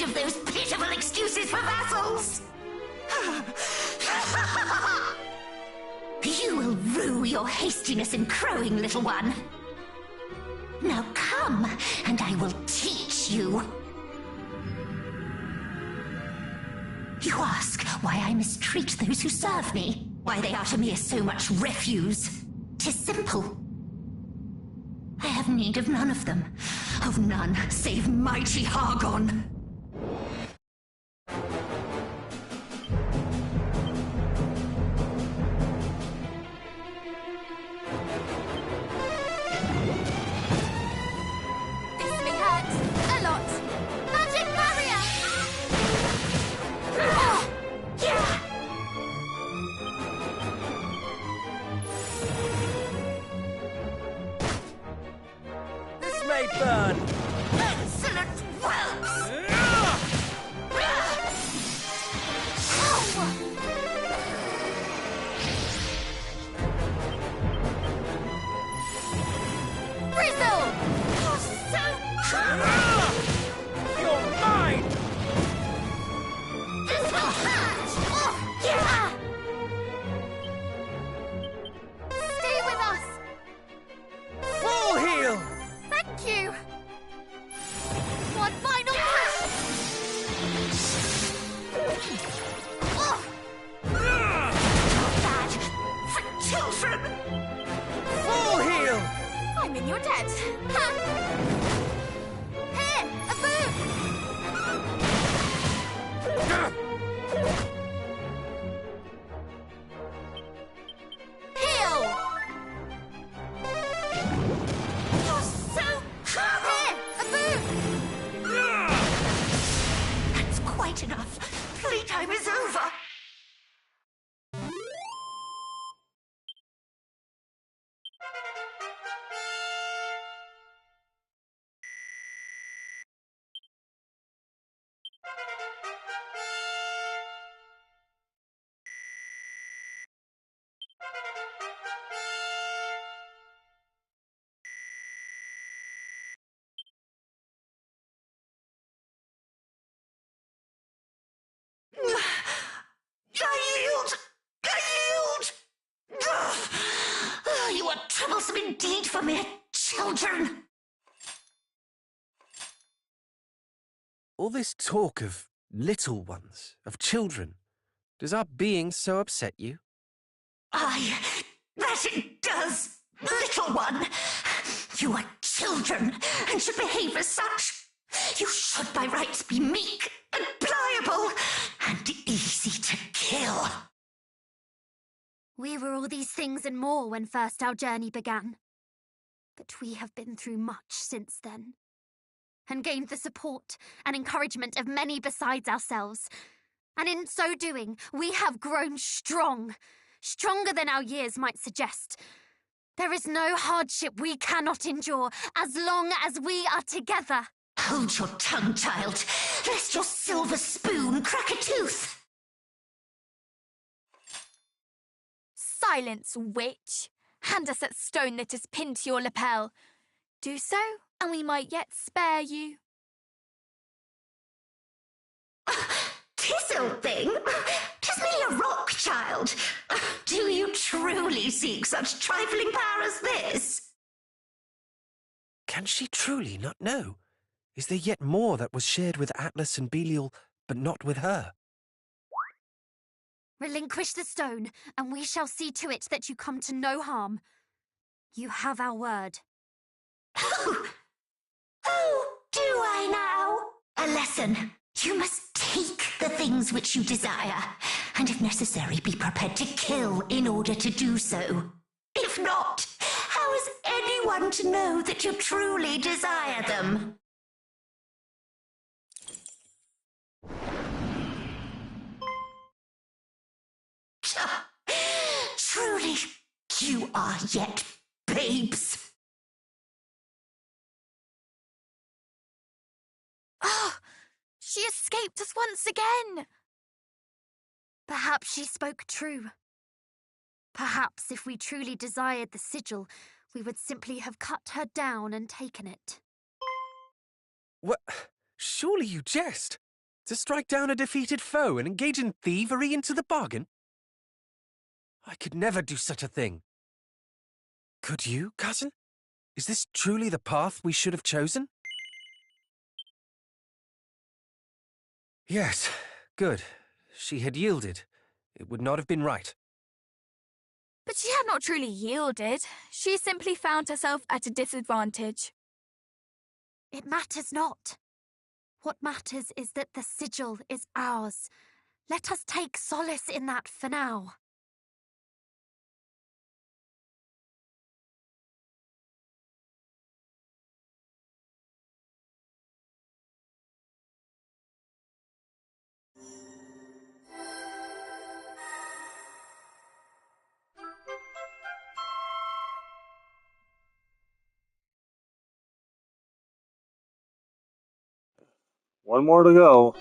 of those pitiful excuses for vassals! You will rue your hastiness in crowing, little one. Now come, and I will teach you. You ask why I mistreat those who serve me, why they are to me so much refuse. 'Tis simple. I have need of none of them, of none save mighty Hargon. This may hurt a lot. Magic barrier! Oh, yeah! This may burn! Excellent whelps! Bristle! You're so You're mine! This will hurt! Oh, yeah! Stay with us! Full heal! Thank you! One final push! Bad for children! Full heal! I'm in your debt. Ha! Here, a boot! Heal! You're so Here, a boot! That's quite enough. Playtime is over. I yield! I yield! You are troublesome indeed for mere children. All this talk of little ones, of children, does our being so upset you? Aye, that it does, little one. You are children and should behave as such. You should by rights be meek and pliable and easy to kill. We were all these things and more when first our journey began. But we have been through much since then, and gained the support and encouragement of many besides ourselves. And in so doing, we have grown strong, stronger than our years might suggest. There is no hardship we cannot endure as long as we are together. Hold your tongue, child, lest your silver spoon crack a tooth. Silence, witch! Hand us that stone that is pinned to your lapel. Do so, and we might yet spare you. Tis old thing. 'Tis merely a rock, child. Do you truly seek such trifling power as this? Can she truly not know? Is there yet more that was shared with Atlas and Belial, but not with her? Relinquish the stone, and we shall see to it that you come to no harm. You have our word. Oh, do I now? A lesson. You must take the things which you desire, and if necessary, be prepared to kill in order to do so. If not, how is anyone to know that you truly desire them? Truly, you are yet babes. Oh, she escaped us once again. Perhaps she spoke true. Perhaps if we truly desired the sigil, we would simply have cut her down and taken it. What? Surely you jest. To strike down a defeated foe and engage in thievery into the bargain? I could never do such a thing. Could you, cousin? Is this truly the path we should have chosen? Yes, good. She had yielded. It would not have been right. But she had not truly yielded. She simply found herself at a disadvantage. It matters not. What matters is that the sigil is ours. Let us take solace in that for now. One more to go.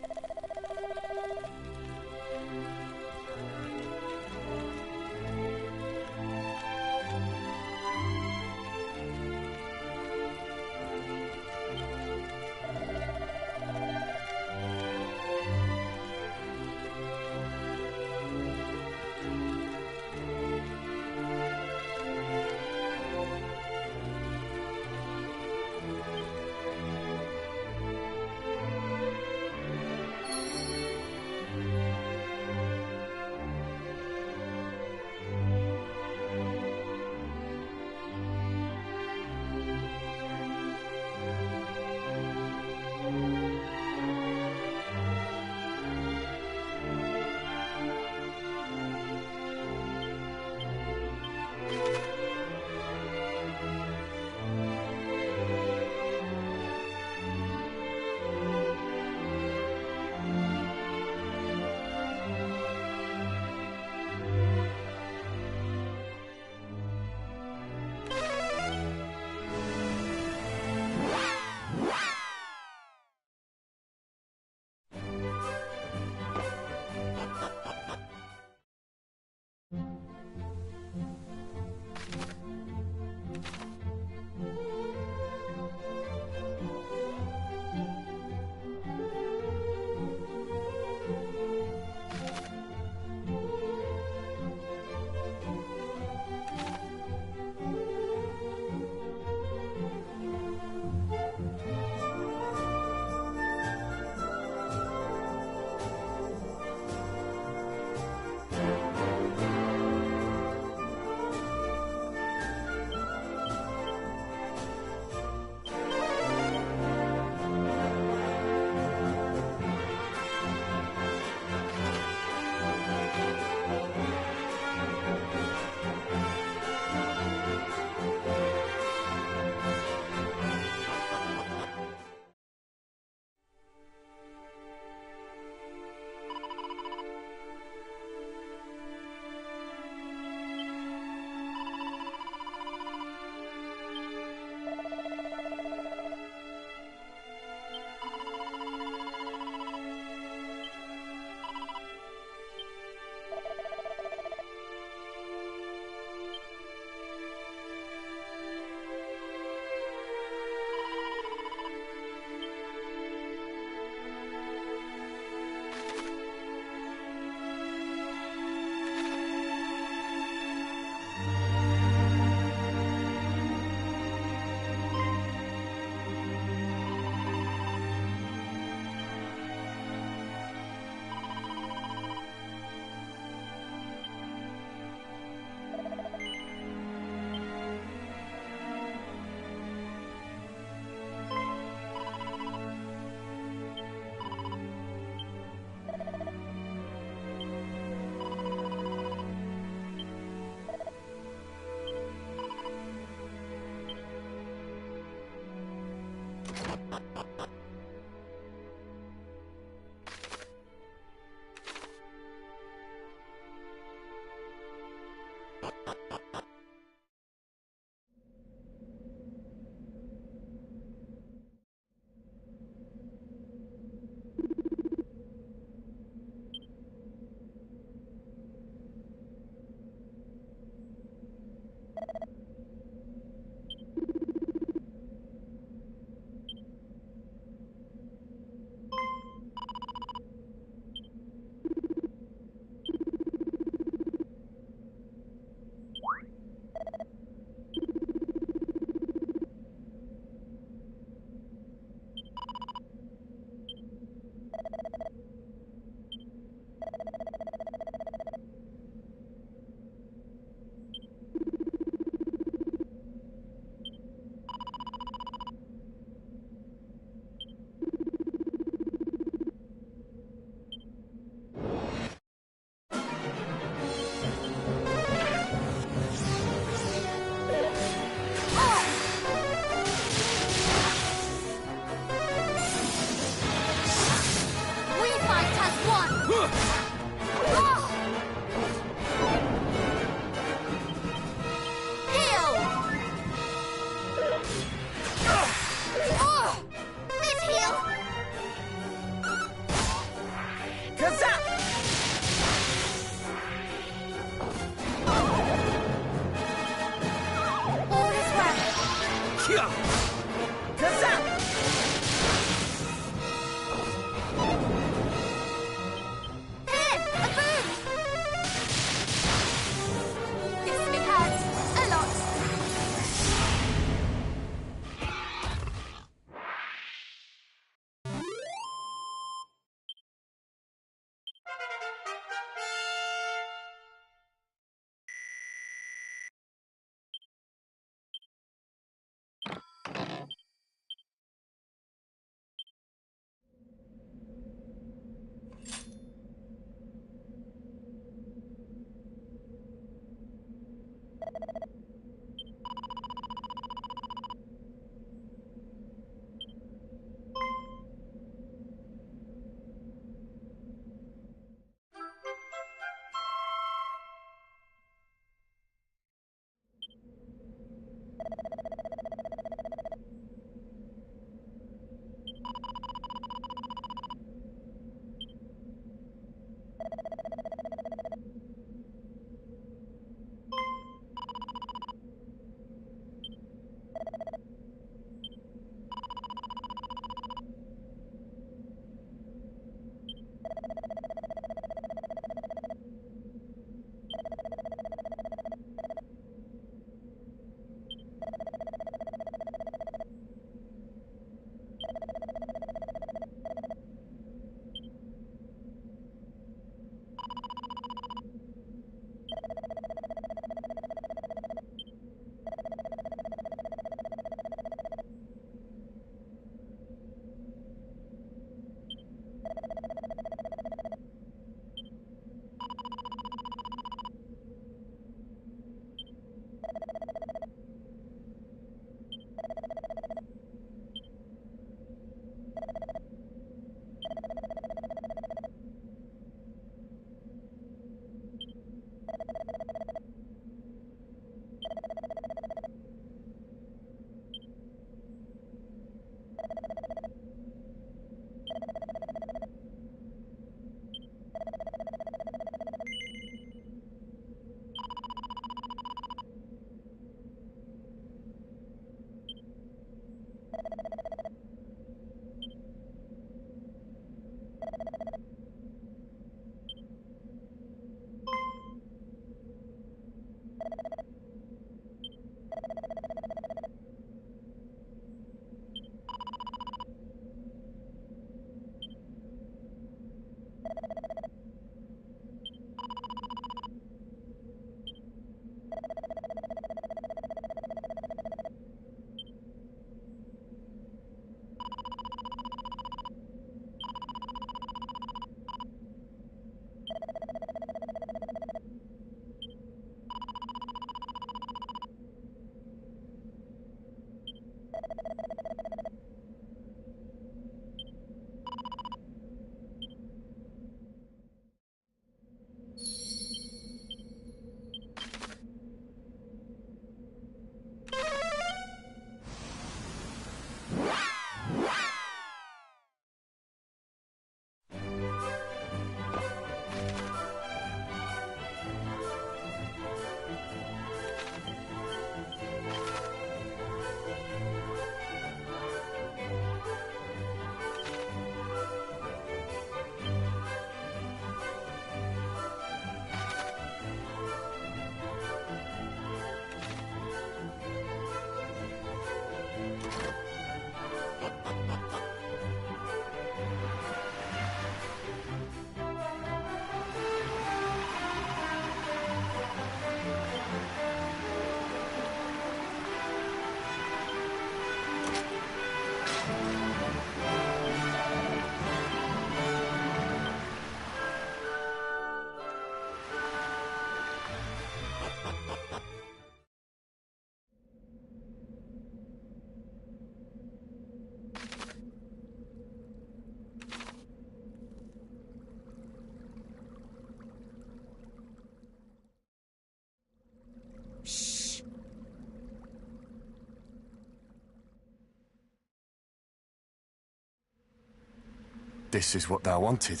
This is what thou wanted,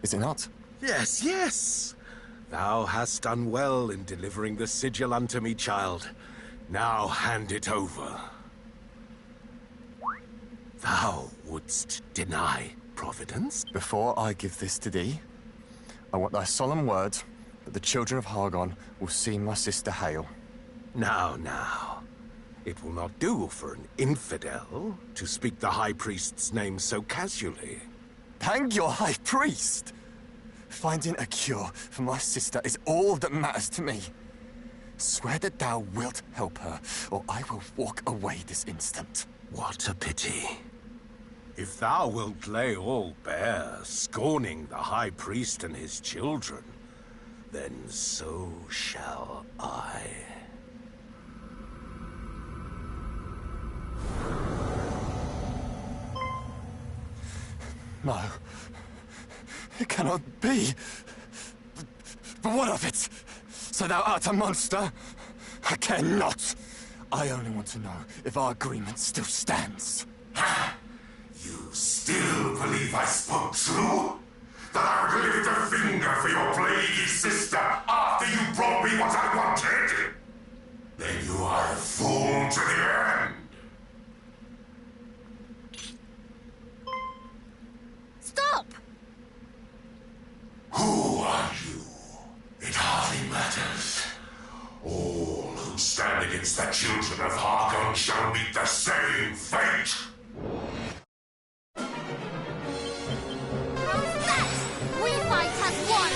is it not? Yes, yes. Thou hast done well in delivering the sigil unto me, child. Now hand it over. Thou wouldst deny Providence? Before I give this to thee, I want thy solemn word that the children of Hargon will see my sister Hale. Now, now. It will not do for an infidel to speak the High Priest's name so casually. Hang your High Priest! Finding a cure for my sister is all that matters to me. Swear that thou wilt help her, or I will walk away this instant. What a pity. If thou wilt lay all bare, scorning the High Priest and his children, then so shall I. No. It cannot be. But what of it? So thou art a monster? I care not. I only want to know if our agreement still stands. You still believe I spoke true? That I would lift a finger for your plaguey sister after you brought me what I wanted? Then you are a fool to the end. Stop! Who are you? It hardly matters. All who stand against the children of Hargon shall meet the same fate. How's that? We fight as one!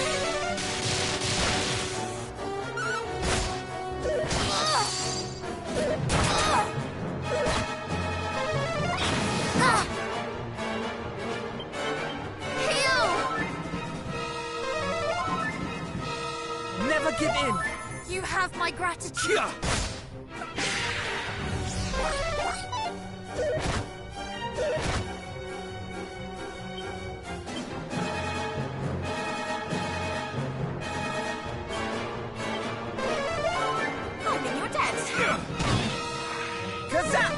Never give in! You have my gratitude. I'm in your debt. Kazap!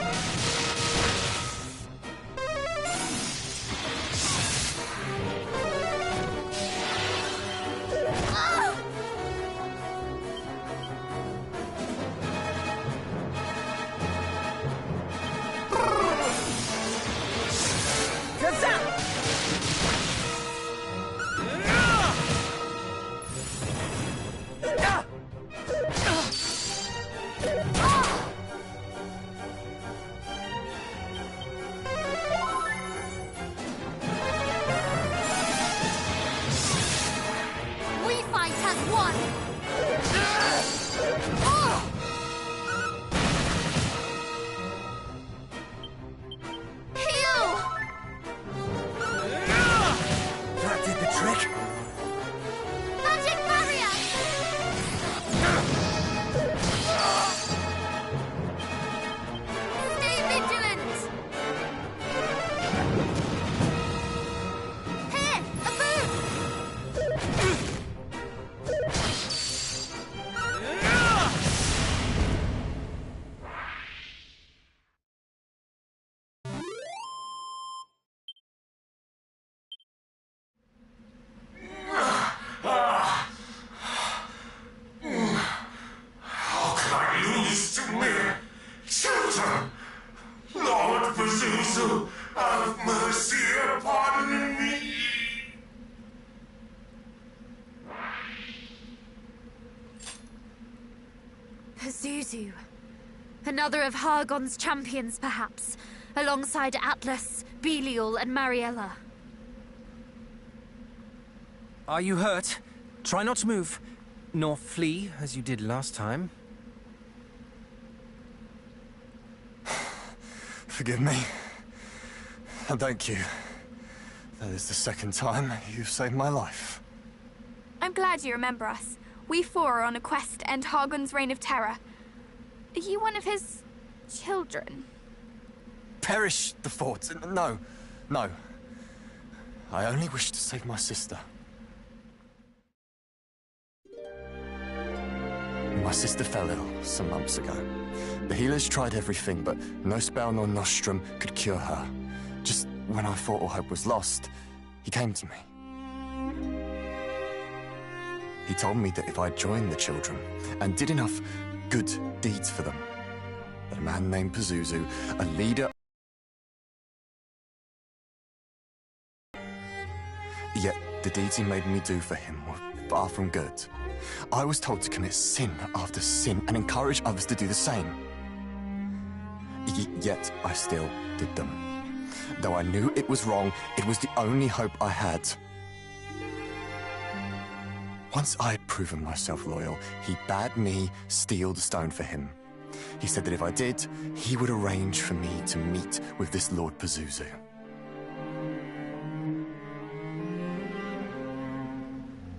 Pazuzu. Another of Hargon's champions, perhaps, alongside Atlas, Belial, and Mariella. Are you hurt? Try not to move, nor flee as you did last time. Forgive me. And thank you. That is the second time you've saved my life. I'm glad you remember us. We four are on a quest to end Hargon's reign of terror. Are you one of his children? Perish the thoughts. No, no. I only wish to save my sister. My sister fell ill some months ago. The healers tried everything, but no spell nor nostrum could cure her. Just when I thought all hope was lost, he came to me. He told me that if I joined the children and did enough good deeds for them, that a man named Pazuzu, a leader... Yet the deeds he made me do for him were far from good. I was told to commit sin after sin and encourage others to do the same. Yet I still did them. Though I knew it was wrong, it was the only hope I had. Once I had proven myself loyal, he bade me steal the stone for him. He said that if I did, he would arrange for me to meet with this Lord Pazuzu.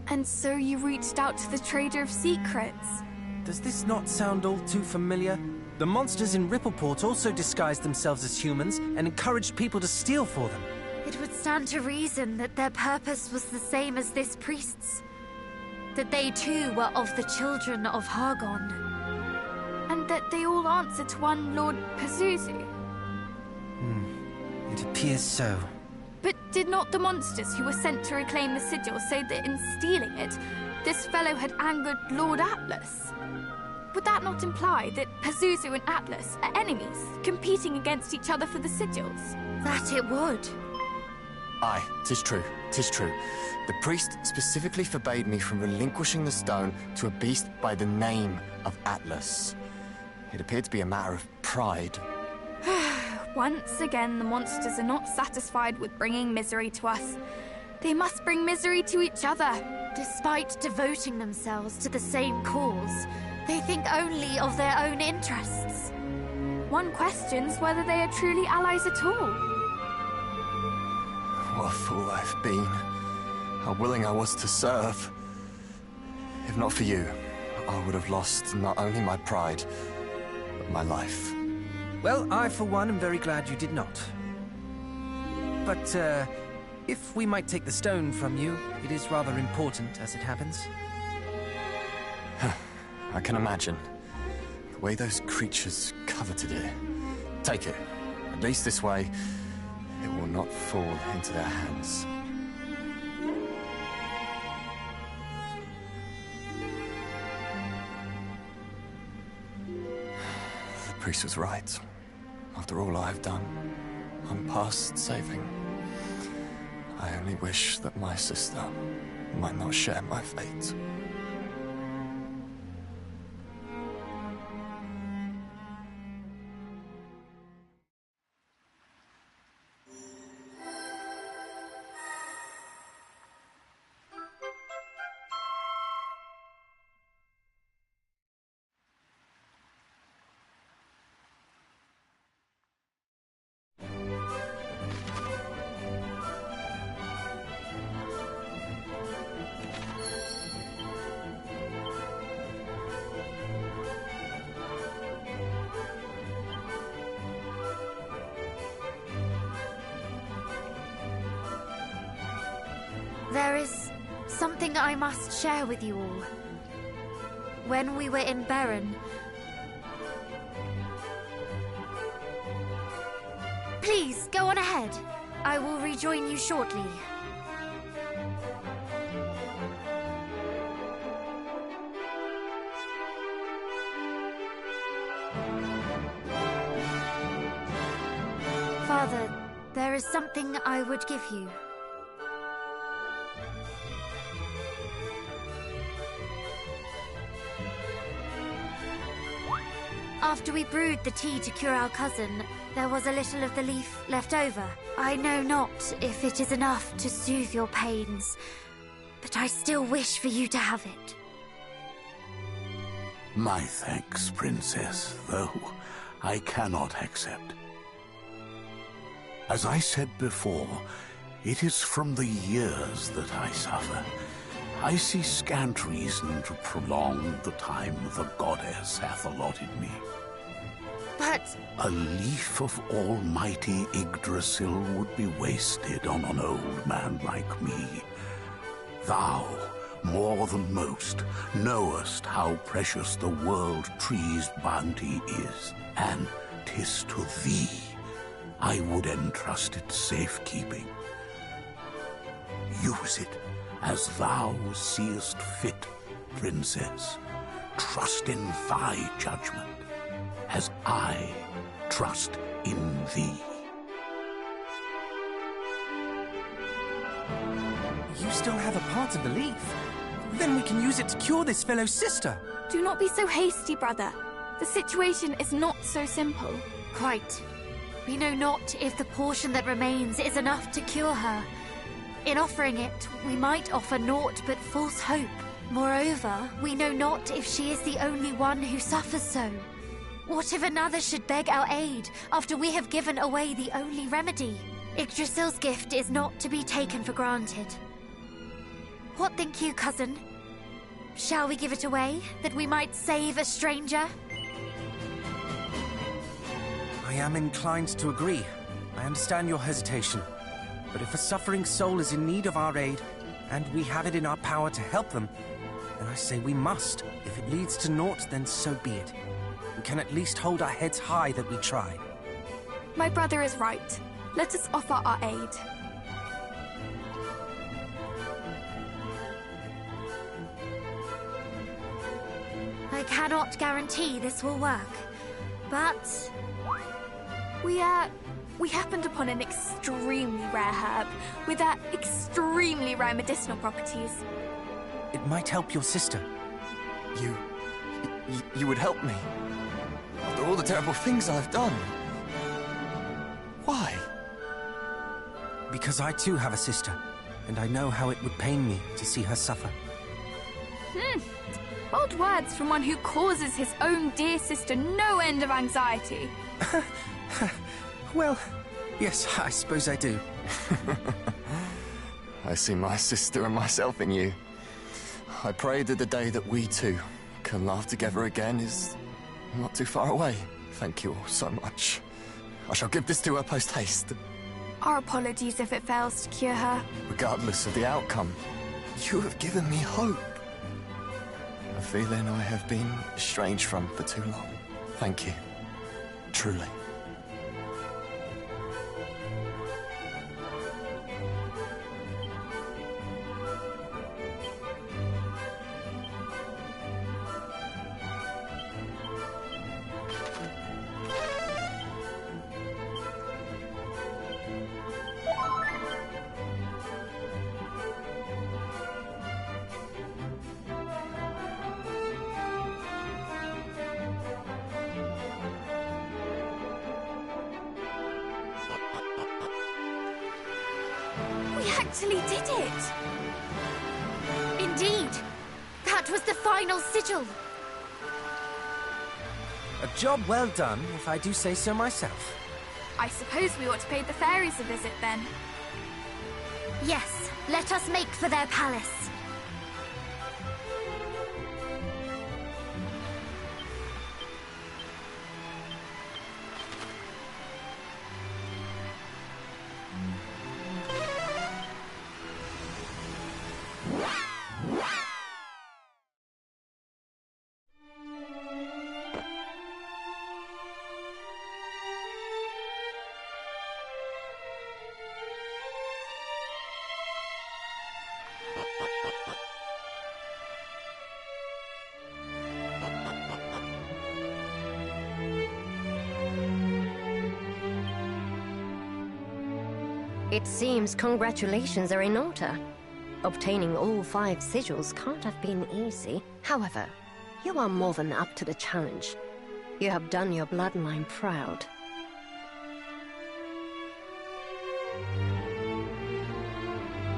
And so you reached out to the Trader of Secrets. Does this not sound all too familiar? The monsters in Rippleport also disguised themselves as humans and encouraged people to steal for them. It would stand to reason that their purpose was the same as this priest's. That they too were of the children of Hargon. And that they all answer to one Lord Pazuzu. It appears so. But did not the monsters who were sent to reclaim the sigil say that in stealing it, this fellow had angered Lord Atlas? Would that not imply that Pazuzu and Atlas are enemies, competing against each other for the sigils? That it would. Aye, 'tis true, 'tis true. The priest specifically forbade me from relinquishing the stone to a beast by the name of Atlas. It appeared to be a matter of pride. Once again, the monsters are not satisfied with bringing misery to us. They must bring misery to each other. Despite devoting themselves to the same cause, they think only of their own interests. One questions whether they are truly allies at all. What a fool I've been. How willing I was to serve. If not for you, I would have lost not only my pride, but my life. Well, I, for one, am very glad you did not. But, if we might take the stone from you, it is rather important as it happens. I can imagine. The way those creatures coveted it. Take it. At least this way, it will not fall into their hands. The priest was right. After all I've done, I'm past saving. I only wish that my sister might not share my fate. There is something I must share with you all. When we were in Berren... Please, go on ahead. I will rejoin you shortly. Father, there is something I would give you. After we brewed the tea to cure our cousin, there was a little of the leaf left over. I know not if it is enough to soothe your pains, but I still wish for you to have it. My thanks, Princess, though I cannot accept. As I said before, it is from the years that I suffer. I see scant reason to prolong the time the goddess hath allotted me. But... A leaf of almighty Yggdrasil would be wasted on an old man like me. Thou, more than most, knowest how precious the world tree's bounty is, and 'tis to thee I would entrust it safekeeping. Use it as thou seest fit, princess. Trust in thy judgment, as I trust in thee. You still have a part of the leaf. Then we can use it to cure this fellow sister. Do not be so hasty, brother. The situation is not so simple. Quite. We know not if the portion that remains is enough to cure her. In offering it, we might offer naught but false hope. Moreover, we know not if she is the only one who suffers so. What if another should beg our aid after we have given away the only remedy? Yggdrasil's gift is not to be taken for granted. What think you, cousin? Shall we give it away, that we might save a stranger? I am inclined to agree. I understand your hesitation. But if a suffering soul is in need of our aid, and we have it in our power to help them, then I say we must. If it leads to naught, then so be it. We can at least hold our heads high that we tried. My brother is right. Let us offer our aid. I cannot guarantee this will work, but... We happened upon an extremely rare herb with extremely rare medicinal properties. It might help your sister. You would help me? After all the terrible things I've done? Why? Because I too have a sister, and I know how it would pain me to see her suffer. Bold words from one who causes his own dear sister no end of anxiety. Well, yes, I suppose I do. I see my sister and myself in you. I pray that the day that we two can laugh together again is not too far away. Thank you all so much. I shall give this to her post-haste. Our apologies if it fails to cure her. Regardless of the outcome, you have given me hope. A feeling I have been estranged from for too long. Thank you. Truly. We actually did it! Indeed! That was the final sigil! A job well done, if I do say so myself. I suppose we ought to pay the fairies a visit then. Yes, let us make for their palace. It seems congratulations are in order. Obtaining all 5 sigils can't have been easy. However, you are more than up to the challenge. You have done your bloodline proud.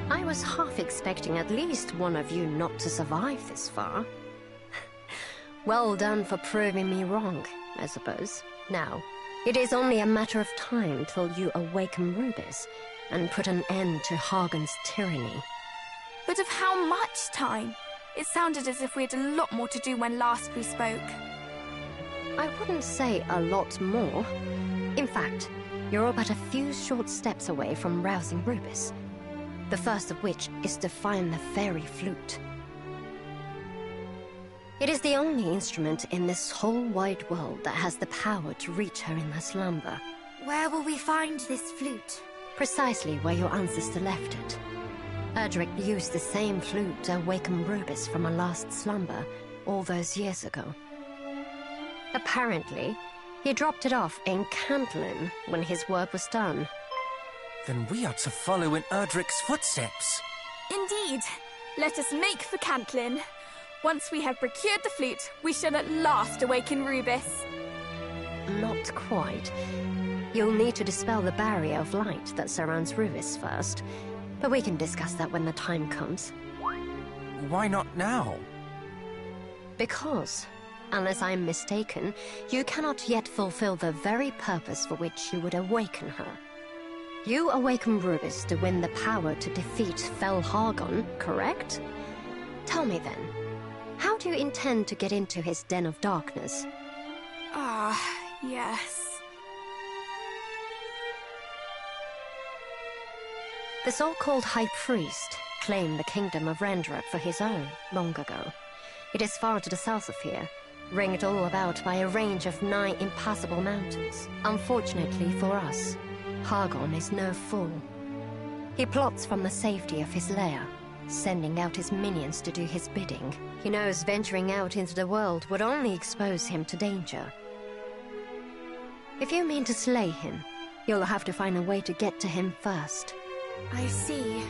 I was half expecting at least one of you not to survive this far. Well done for proving me wrong, I suppose. Now, it is only a matter of time till you awaken Rubis and put an end to Hagen's tyranny. But of how much time? It sounded as if we had a lot more to do when last we spoke. I wouldn't say a lot more. In fact, you're all but a few short steps away from rousing Rubis. The first of which is to find the fairy flute. It is the only instrument in this whole wide world that has the power to reach her in her slumber. Where will we find this flute? Precisely where your ancestor left it. Erdrick used the same flute to awaken Rubis from a last slumber all those years ago. Apparently, he dropped it off in Cantlin when his work was done. Then we are to follow in Erdrick's footsteps. Indeed. Let us make for Cantlin. Once we have procured the flute, we shall at last awaken Rubis. Not quite. You'll need to dispel the barrier of light that surrounds Rubis first. But we can discuss that when the time comes. Why not now? Because, unless I'm mistaken, you cannot yet fulfill the very purpose for which you would awaken her. You awaken Rubis to win the power to defeat Fel Hargon, correct? Tell me then, how do you intend to get into his den of darkness? Ah, yes. The so-called High Priest claimed the kingdom of Rendreth for his own long ago. It is far to the south of here, ringed all about by a range of 9 impassable mountains. Unfortunately for us, Hargon is no fool. He plots from the safety of his lair, sending out his minions to do his bidding. He knows venturing out into the world would only expose him to danger. If you mean to slay him, you'll have to find a way to get to him first. I see.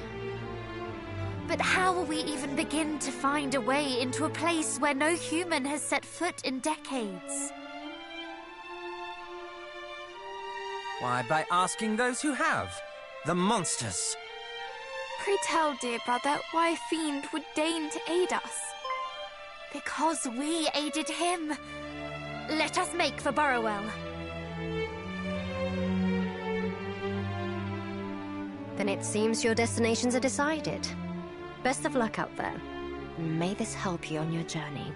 But how will we even begin to find a way into a place where no human has set foot in decades? Why, by asking those who have. The monsters. Pray tell, dear brother, why a fiend would deign to aid us. Because we aided him. Let us make for Burrowell. Then it seems your destinations are decided. Best of luck out there. May this help you on your journey.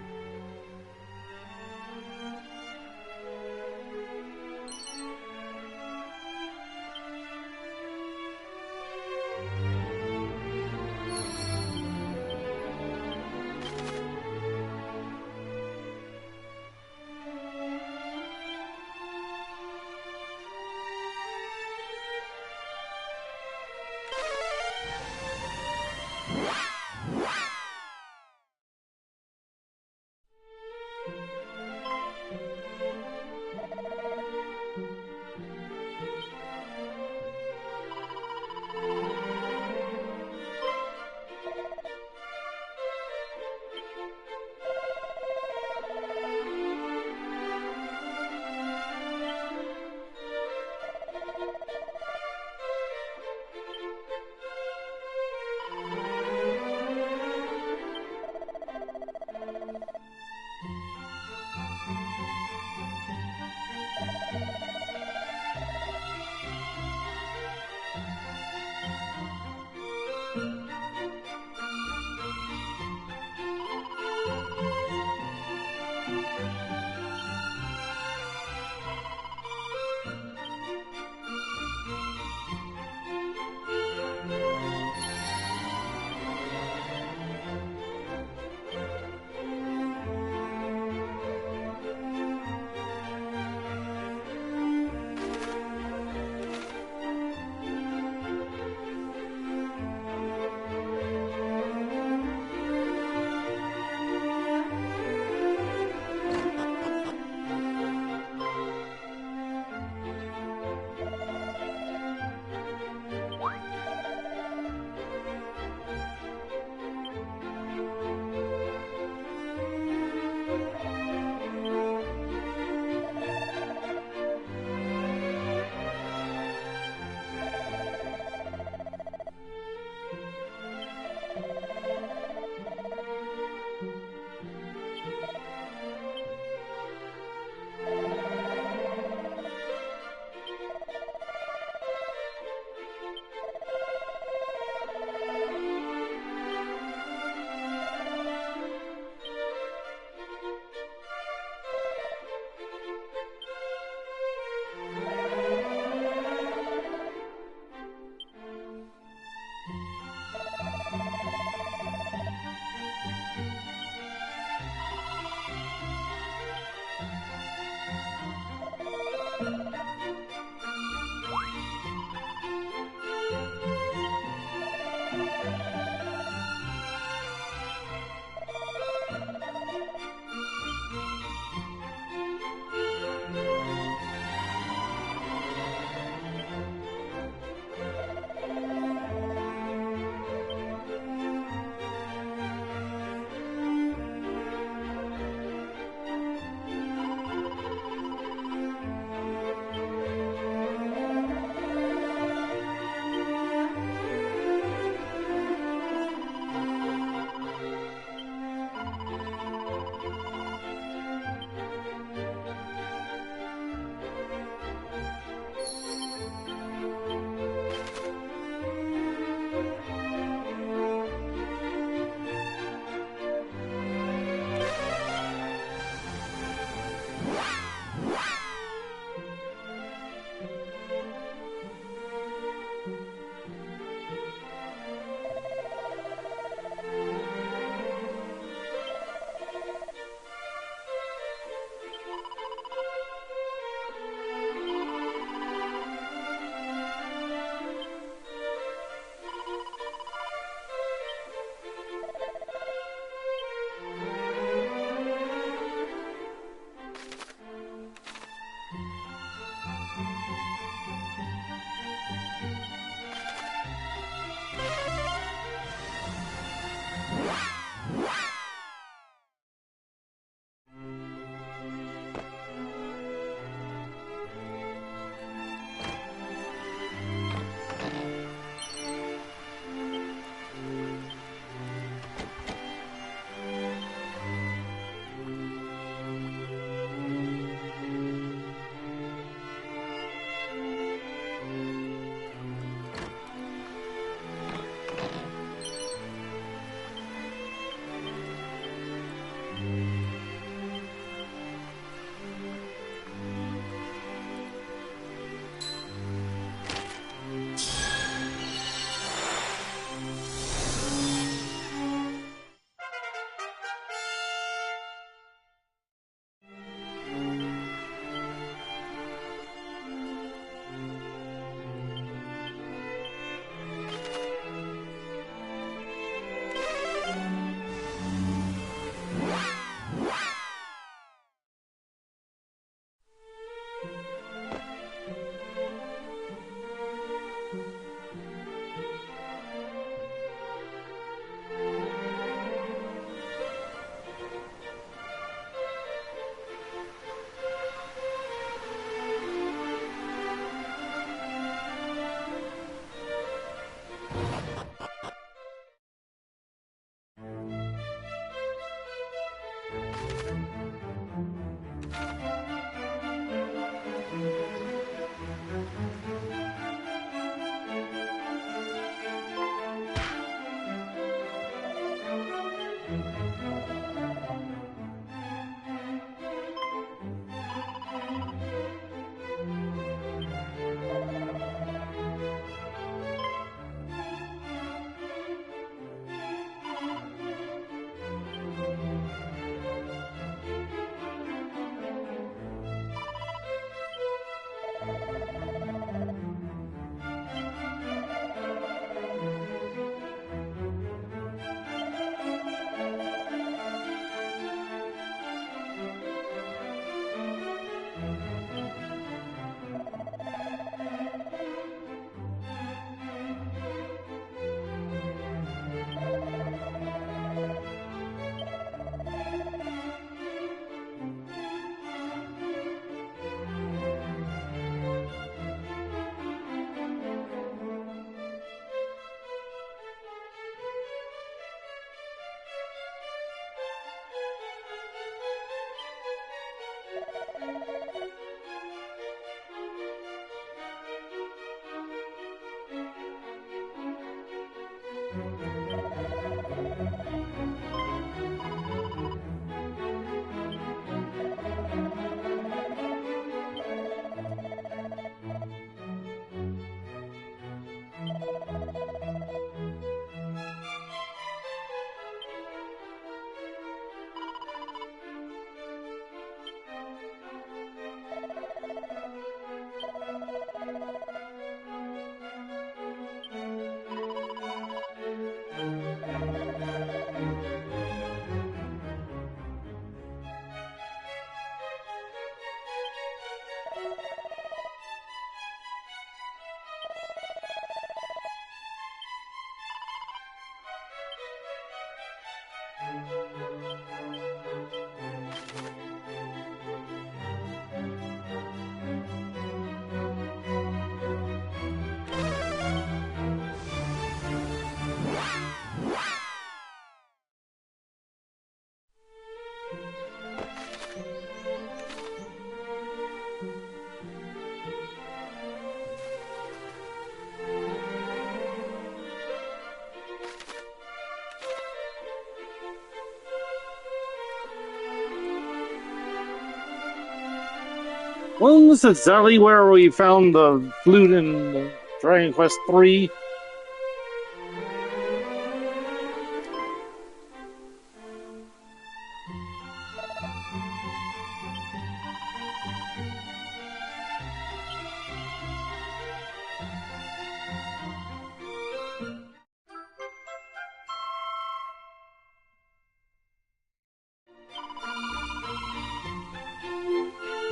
Wasn't this exactly where we found the flute in Dragon Quest III?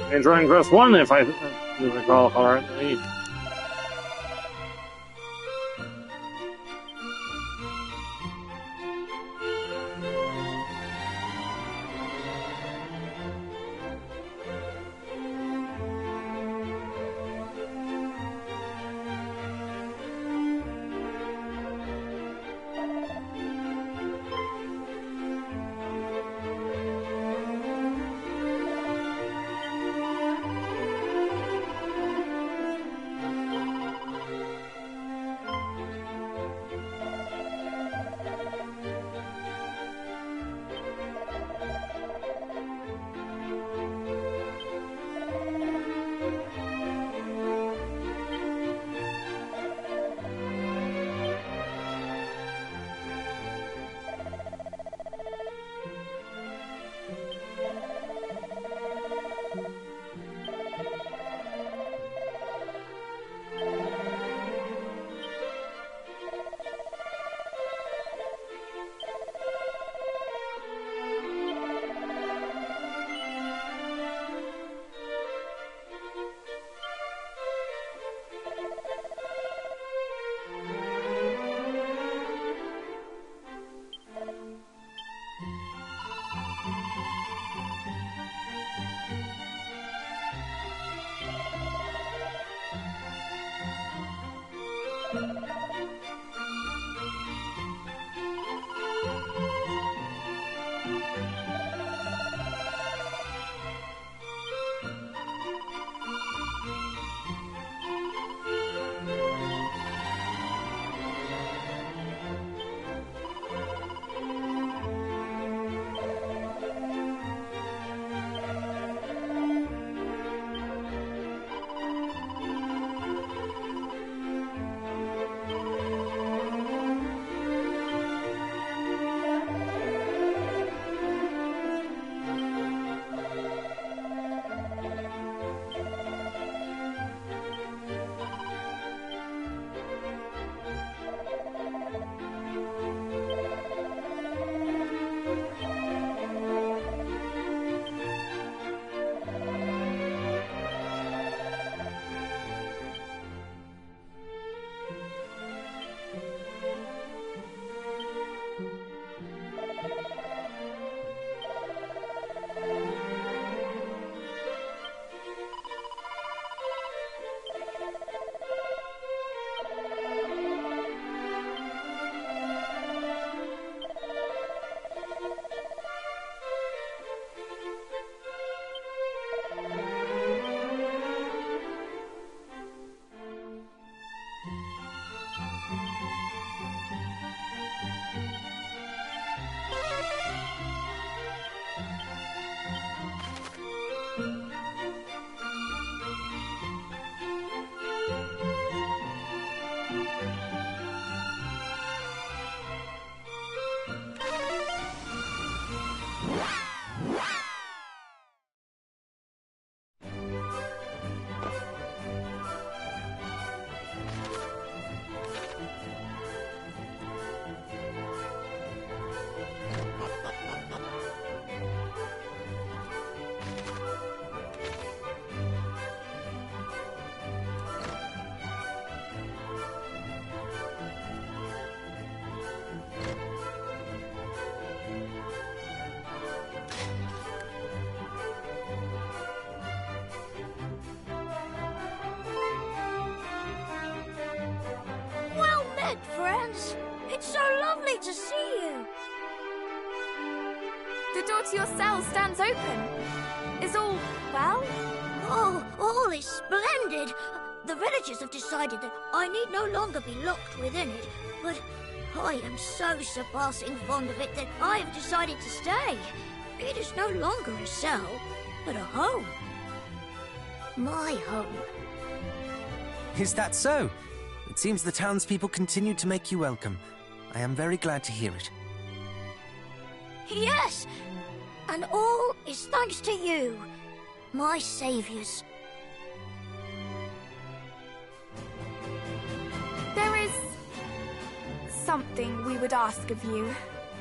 In Dragon Quest One, if I recall correctly. Well met, friends. It's so lovely to see you. The door to your cell stands open. Is all well? Oh, all is splendid. The villagers have decided that I need no longer be locked within it, but I am so surpassing fond of it that I have decided to stay. It is no longer a cell, but a home. My home. Is that so? It seems the townspeople continue to make you welcome. I am very glad to hear it. Yes, and all is thanks to you, my saviors. There is something we would ask of you.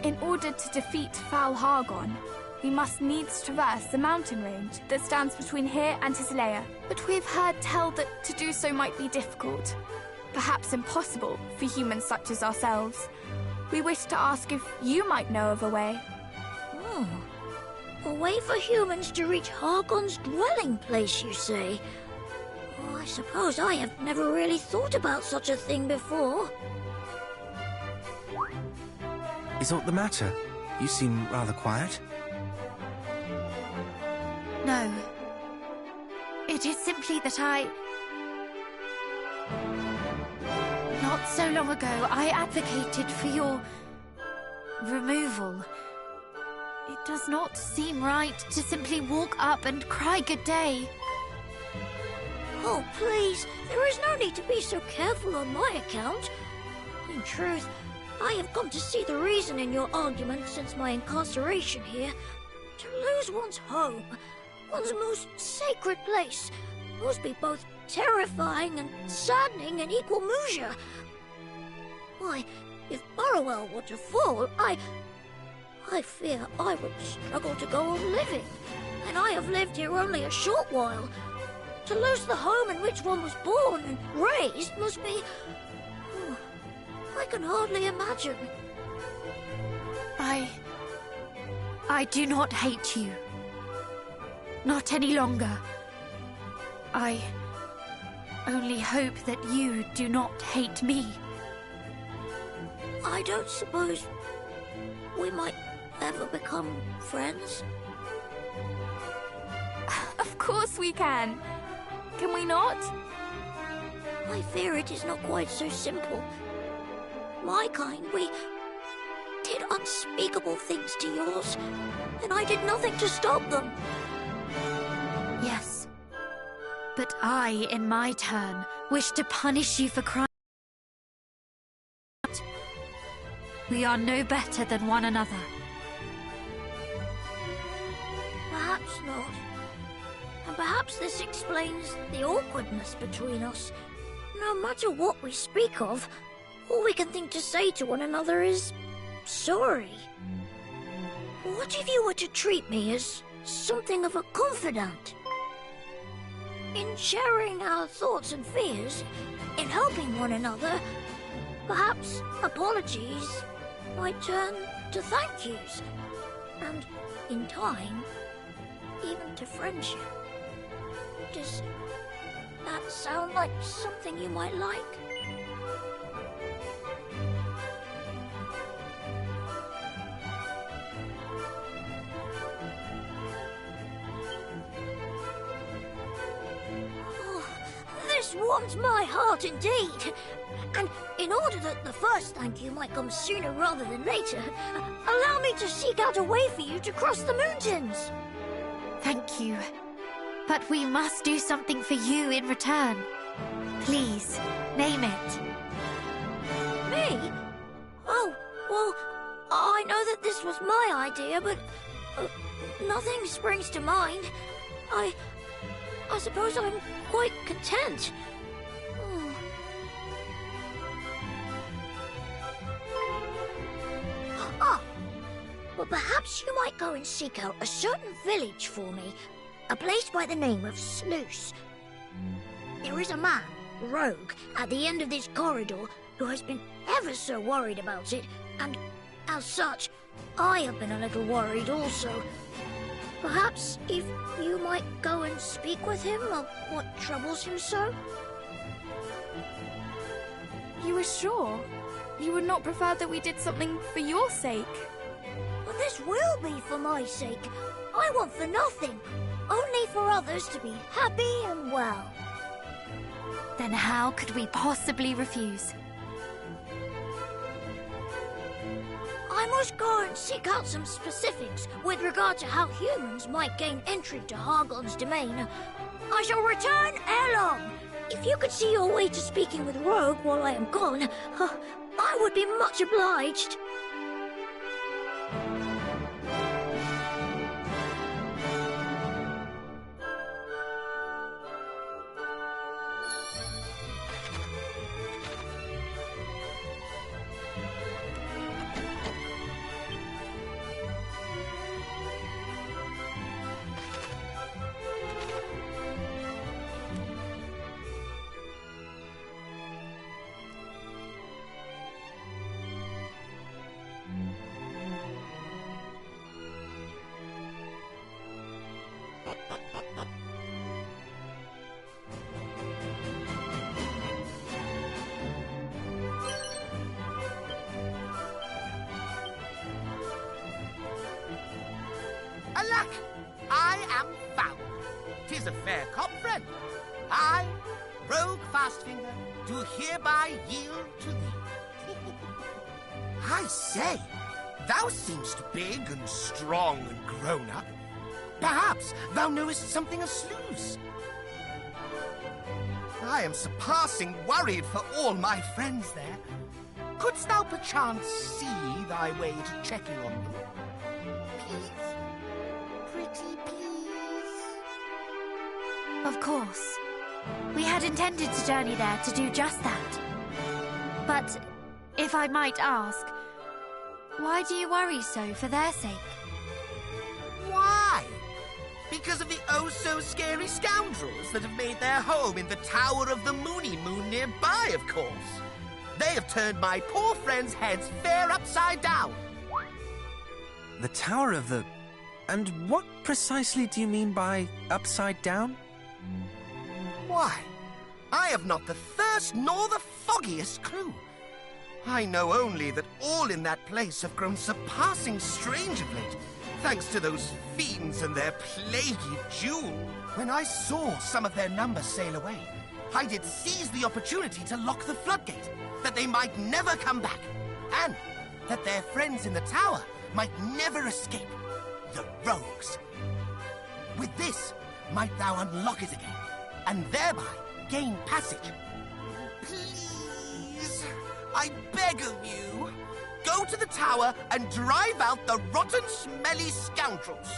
In order to defeat Foul Hargon, we must needs traverse the mountain range that stands between here and his lair. But we've heard tell that to do so might be difficult, perhaps impossible for humans such as ourselves. We wish to ask if you might know of a way. Oh, a way for humans to reach Hargon's dwelling place, you say? Oh, I suppose I have never really thought about such a thing before. Is aught the matter? You seem rather quiet. No. It is simply that Not so long ago, I advocated for your removal. It does not seem right to simply walk up and cry good day. Oh, please, there is no need to be so careful on my account. In truth, I have come to see the reason in your argument since my incarceration here. To lose one's home, one's most sacred place, must be both terrifying and saddening in equal measure. Why, if Burrowell were to fall, I fear I would struggle to go on living, and I have lived here only a short while. To lose the home in which one was born and raised must be... Oh, I can hardly imagine. I do not hate you. Not any longer. I only hope that you do not hate me. I don't suppose we might ever become friends? Of course we can. Can we not? I fear it is not quite so simple. My kind, we did unspeakable things to yours, and I did nothing to stop them. Yes. But I, in my turn, wish to punish you for crime. We are no better than one another. Perhaps not. And perhaps this explains the awkwardness between us. No matter what we speak of, all we can think to say to one another is... sorry. What if you were to treat me as something of a confidant? In sharing our thoughts and fears, in helping one another, perhaps apologies might turn to thank yous, and in time, even to friendship. Does that sound like something you might like? This warms my heart indeed. And in order that the first thank you might come sooner rather than later, allow me to seek out a way for you to cross the mountains. Thank you. But we must do something for you in return. Please, name it. that this was my idea, but nothing springs to mind. I suppose I'm quite content. Ah, but perhaps you might go and seek out a certain village for me, a place by the name of Sluice. There is a man, Rogue, at the end of this corridor who has been ever so worried about it, and as such, I have been a little worried also. Perhaps if you might go and speak with him of what troubles him so? You are sure? You would not prefer that we did something for your sake? But this will be for my sake. I want for nothing, only for others to be happy and well. Then how could we possibly refuse? I must go and seek out some specifics with regard to how humans might gain entry to Hargon's domain. I shall return ere long. If you could see your way to speaking with Rogue while I am gone, I would be much obliged. Alack, I am found. 'Tis a fair cop, friend. I, Rogue Fastfinger, do hereby yield to thee. I say, thou seemst big and strong and grown up. Perhaps thou knowest something of Sluice. I am surpassing worried for all my friends there. Couldst thou perchance see thy way to checking on them? Please? Pretty please? Of course. We had intended to journey there to do just that. But, if I might ask, why do you worry so for their sake? Why? Because of the oh-so-scary scoundrels that have made their home in the Tower of the Moony Moon nearby, of course. They have turned my poor friends' heads fair upside down. The Tower of the... And what precisely do you mean by upside down? Why, I have not the first nor the foggiest clue. I know only that all in that place have grown surpassing strange of late, thanks to those fiends and their plaguey jewel. When I saw some of their number sail away, I did seize the opportunity to lock the floodgate, that they might never come back, and that their friends in the tower might never escape, the rogues. With this, might thou unlock it again, and thereby gain passage. Please, I beg of you, go to the tower and drive out the rotten, smelly scoundrels.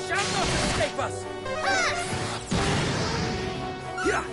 Shall not escape us! Yeah.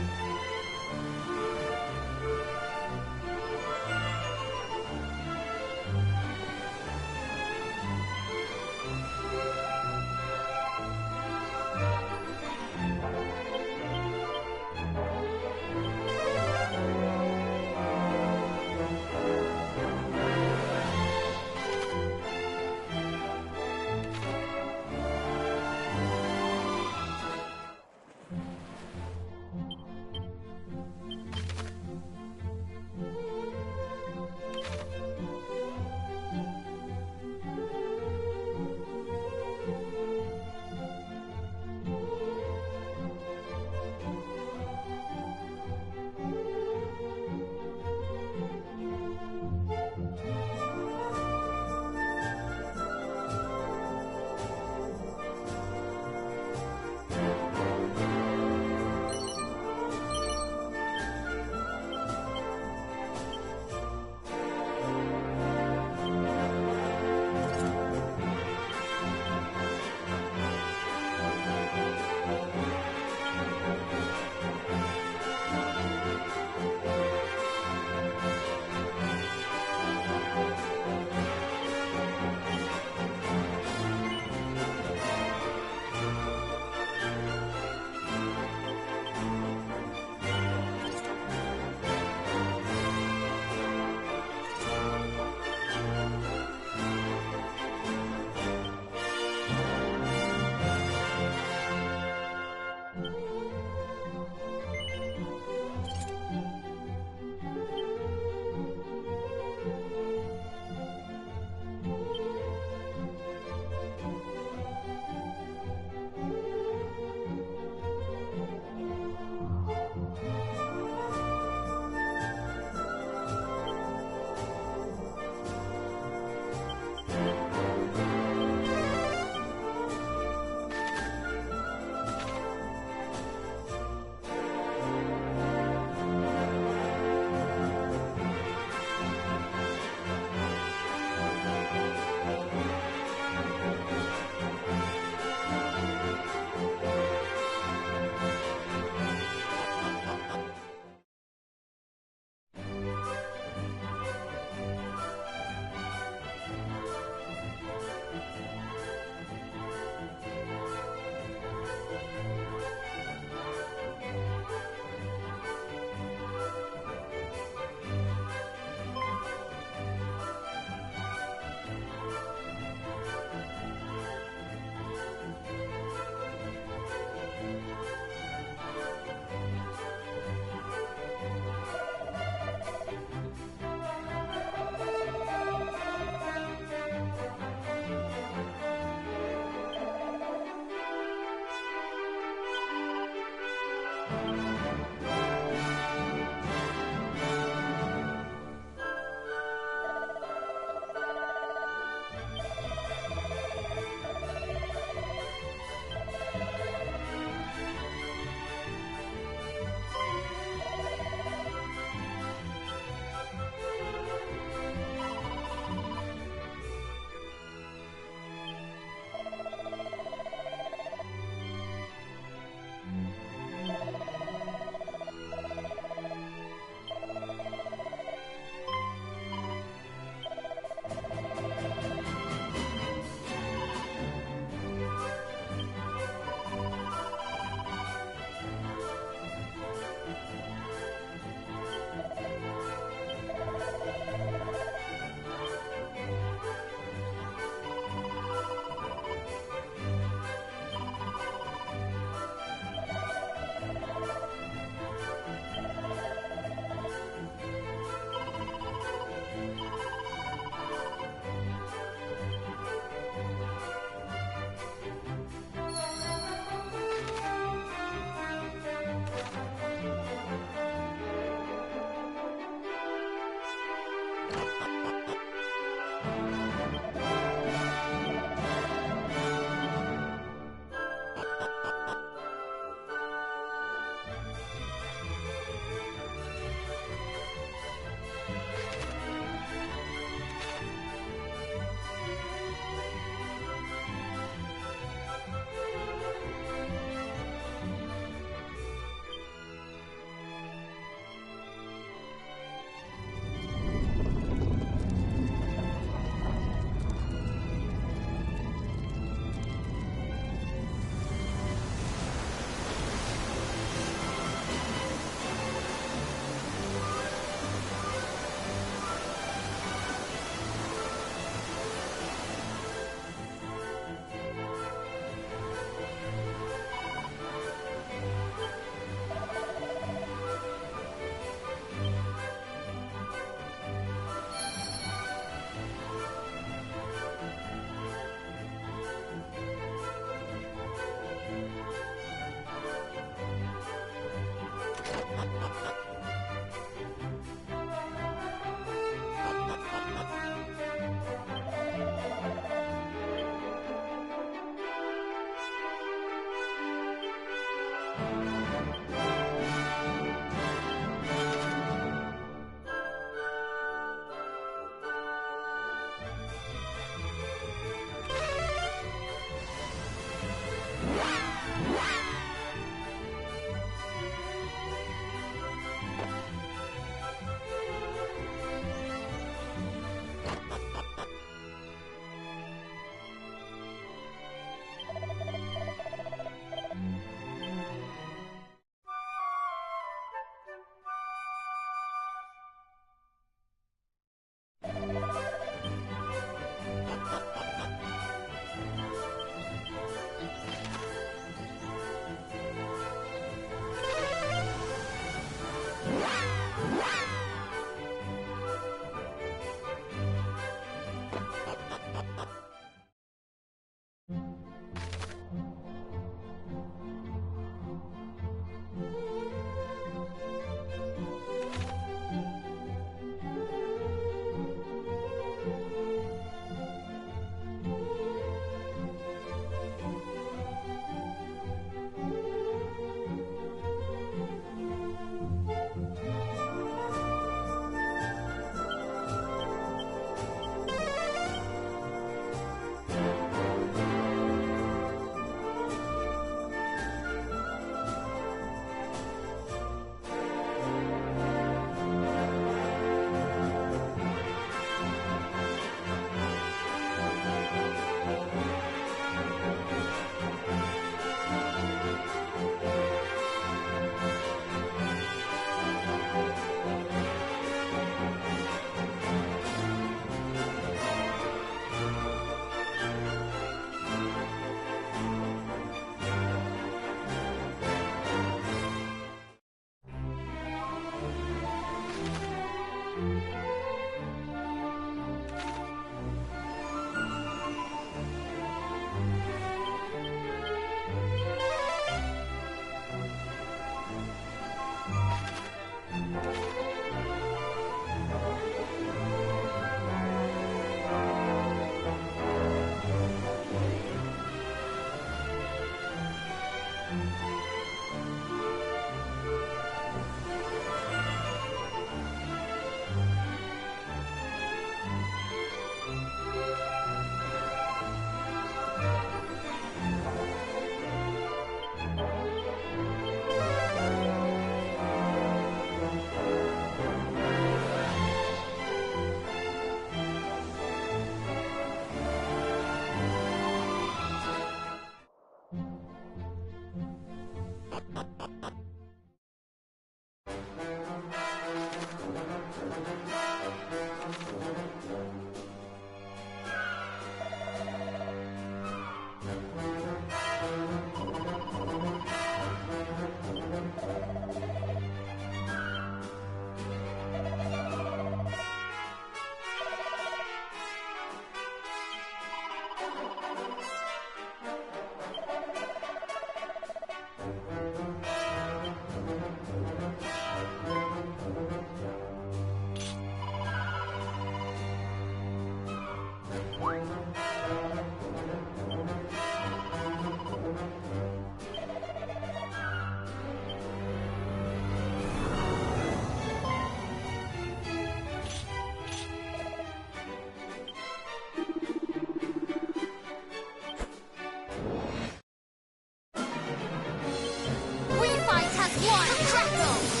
We fight as one! Crackle!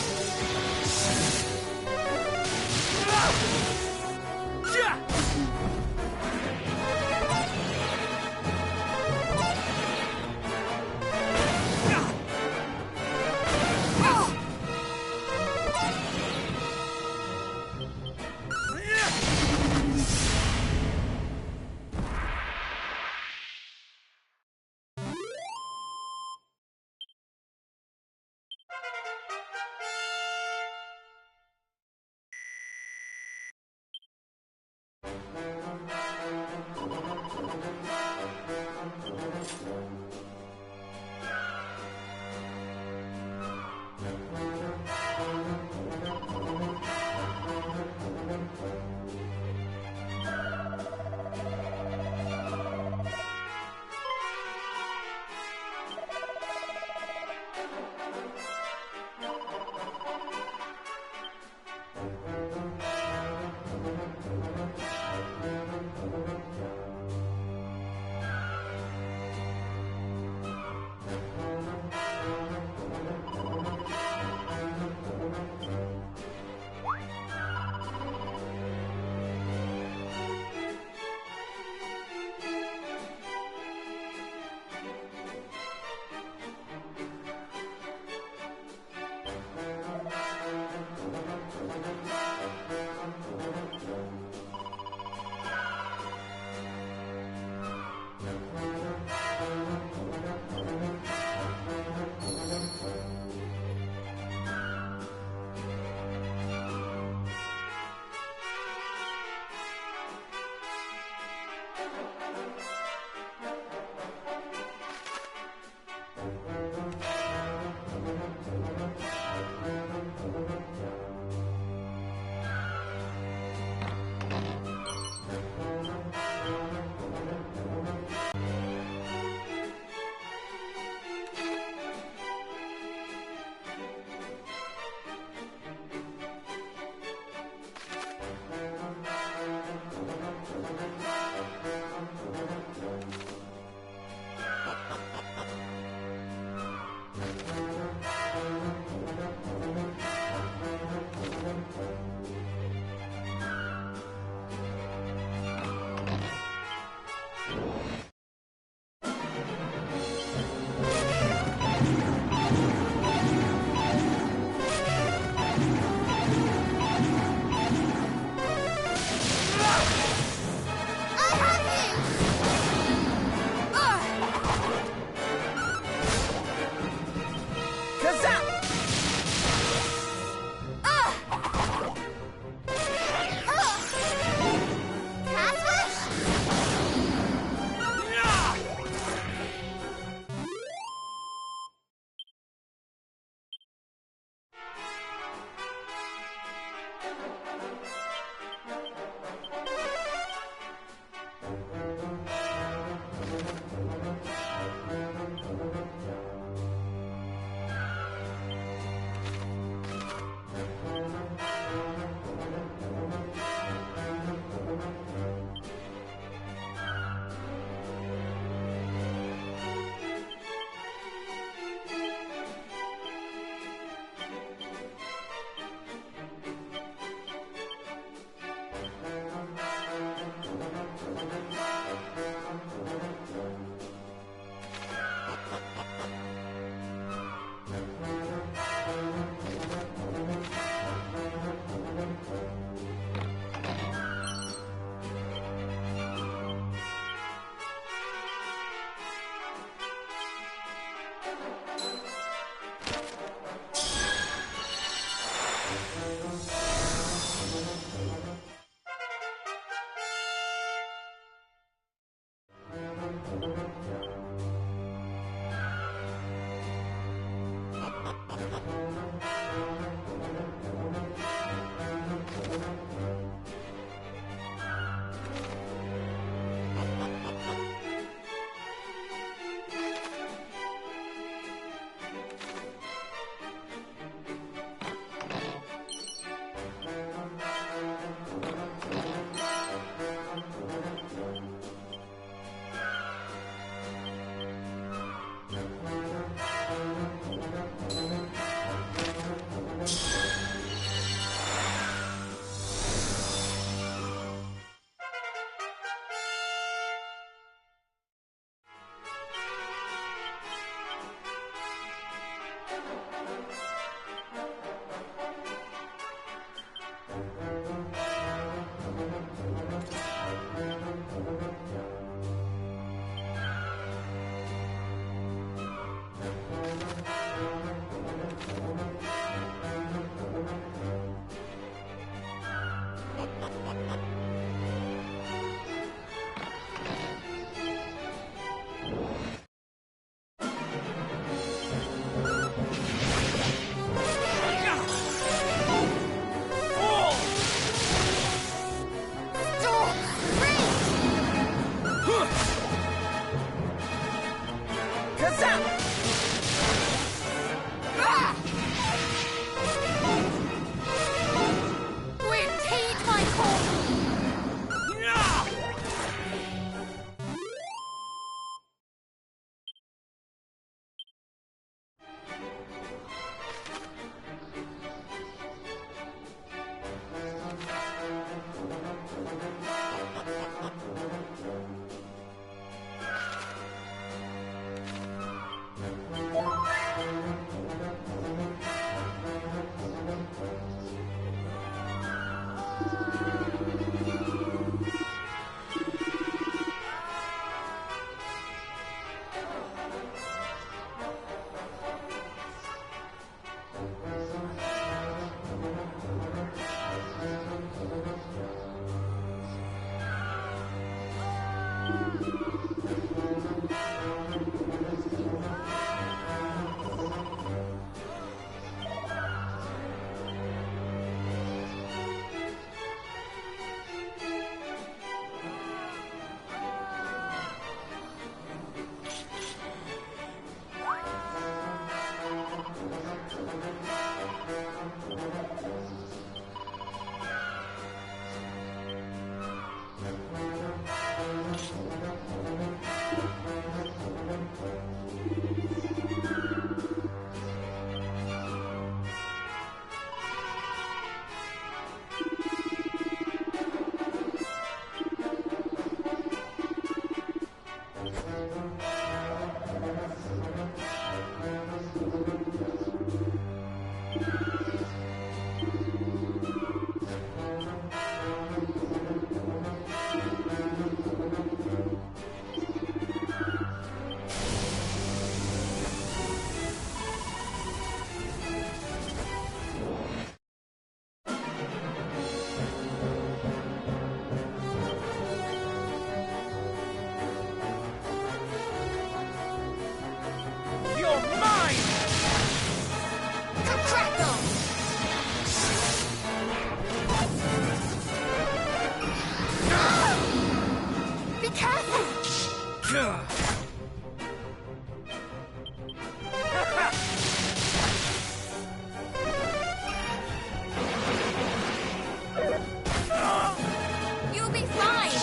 You'll be fine.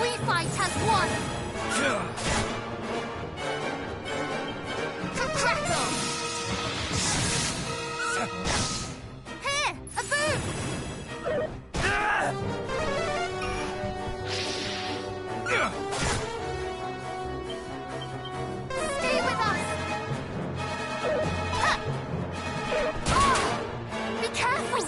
We fight as one. Crackle! Here, a boom! Stay with us. Be careful.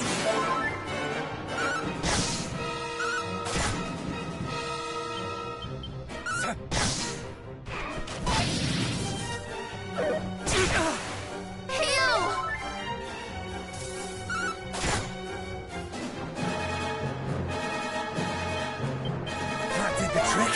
That did the trick.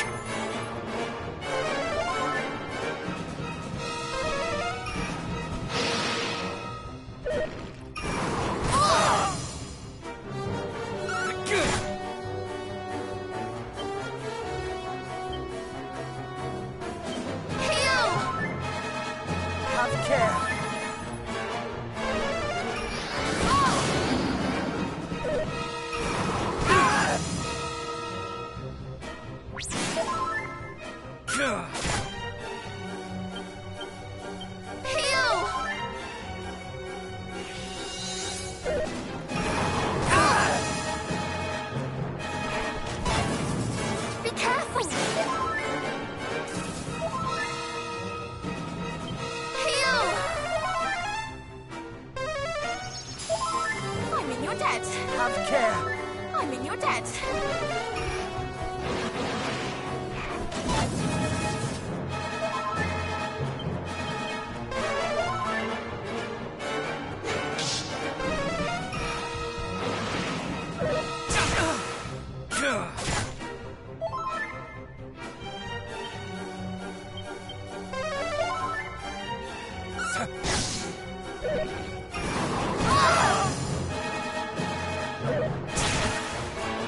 Have care. Be careful. Heal. I'm in your debt. Have care. I'm in your debt.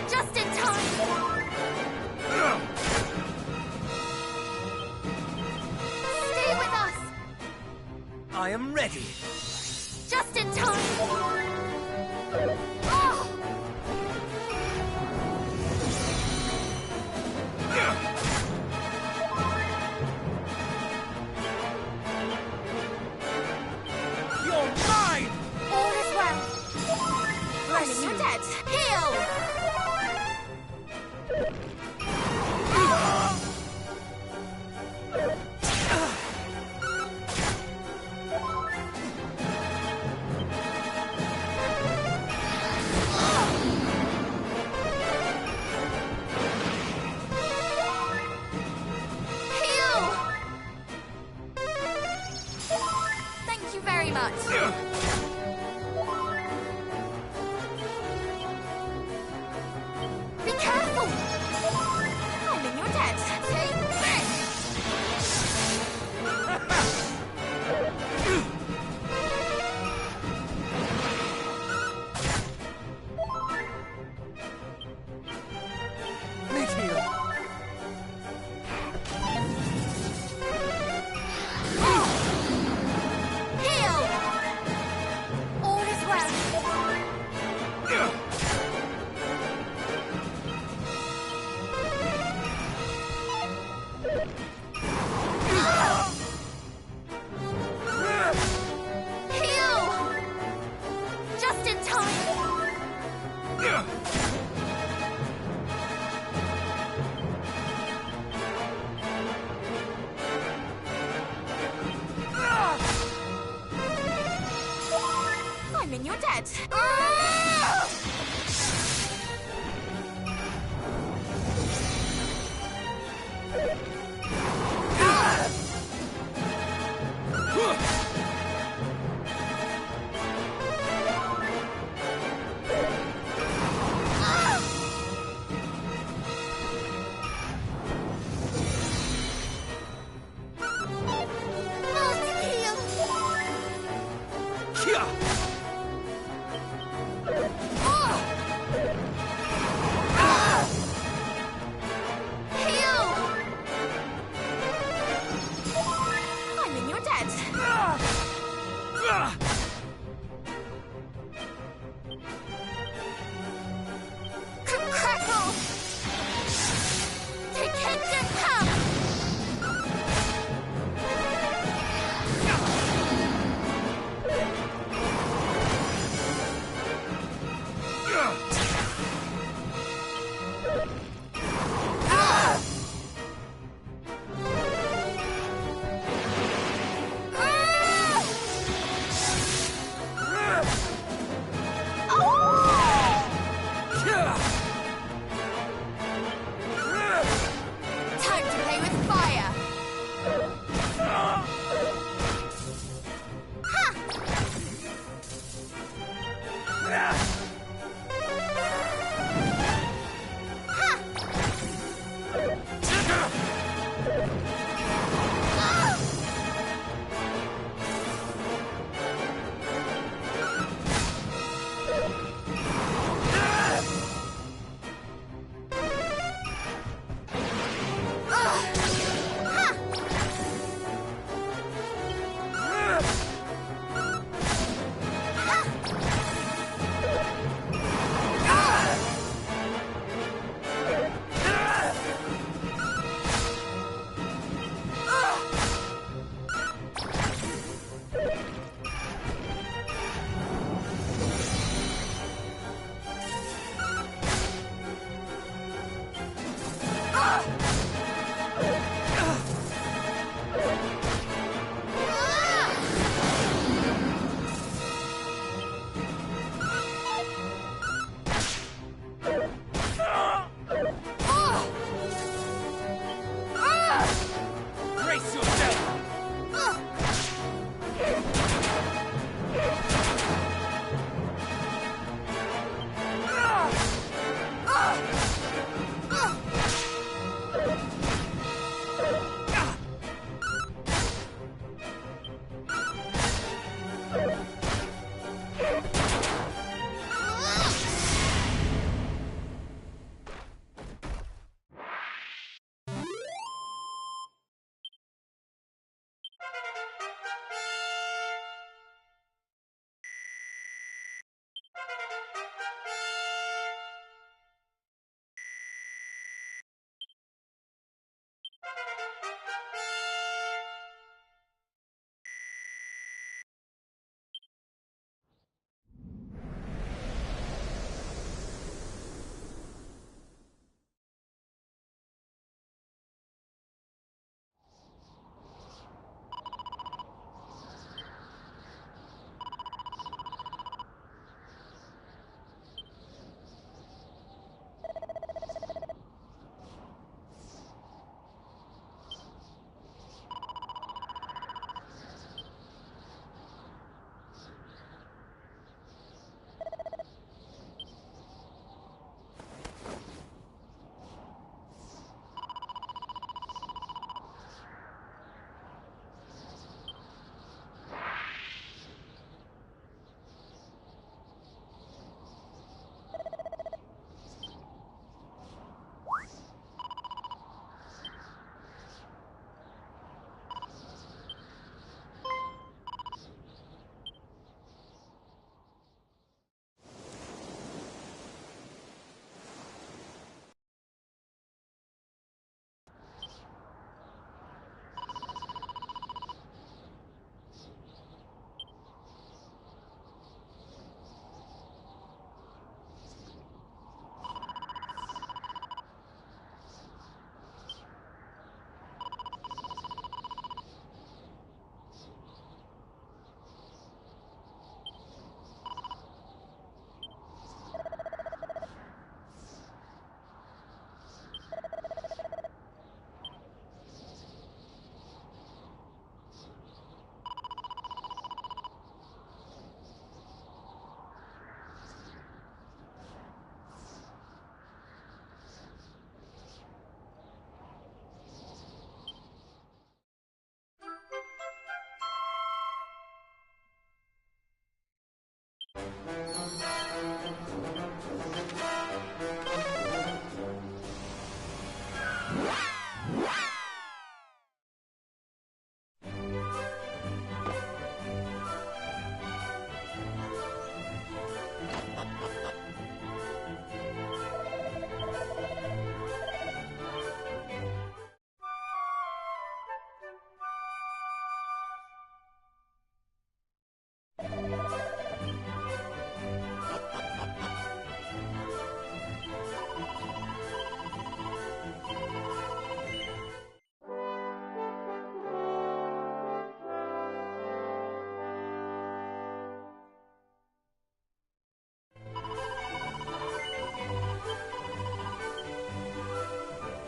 Just in time. Stay with us. I am ready. Just in time. You're mine! All is well. I'm in your debt. Heal. Heal. Thank you very much. Be careful! I'm in your debt. Take Fire! Brace yourself!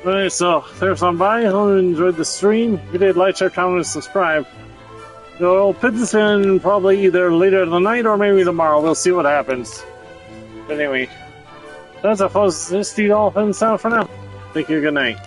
Alright, so there's on by. Hope you enjoyed the stream. If you did, like, share, comment, and subscribe. We'll put this in probably either later in the night or maybe tomorrow. We'll see what happens. But anyway, that's a Mistydolphin sound for now. Thank you, good night.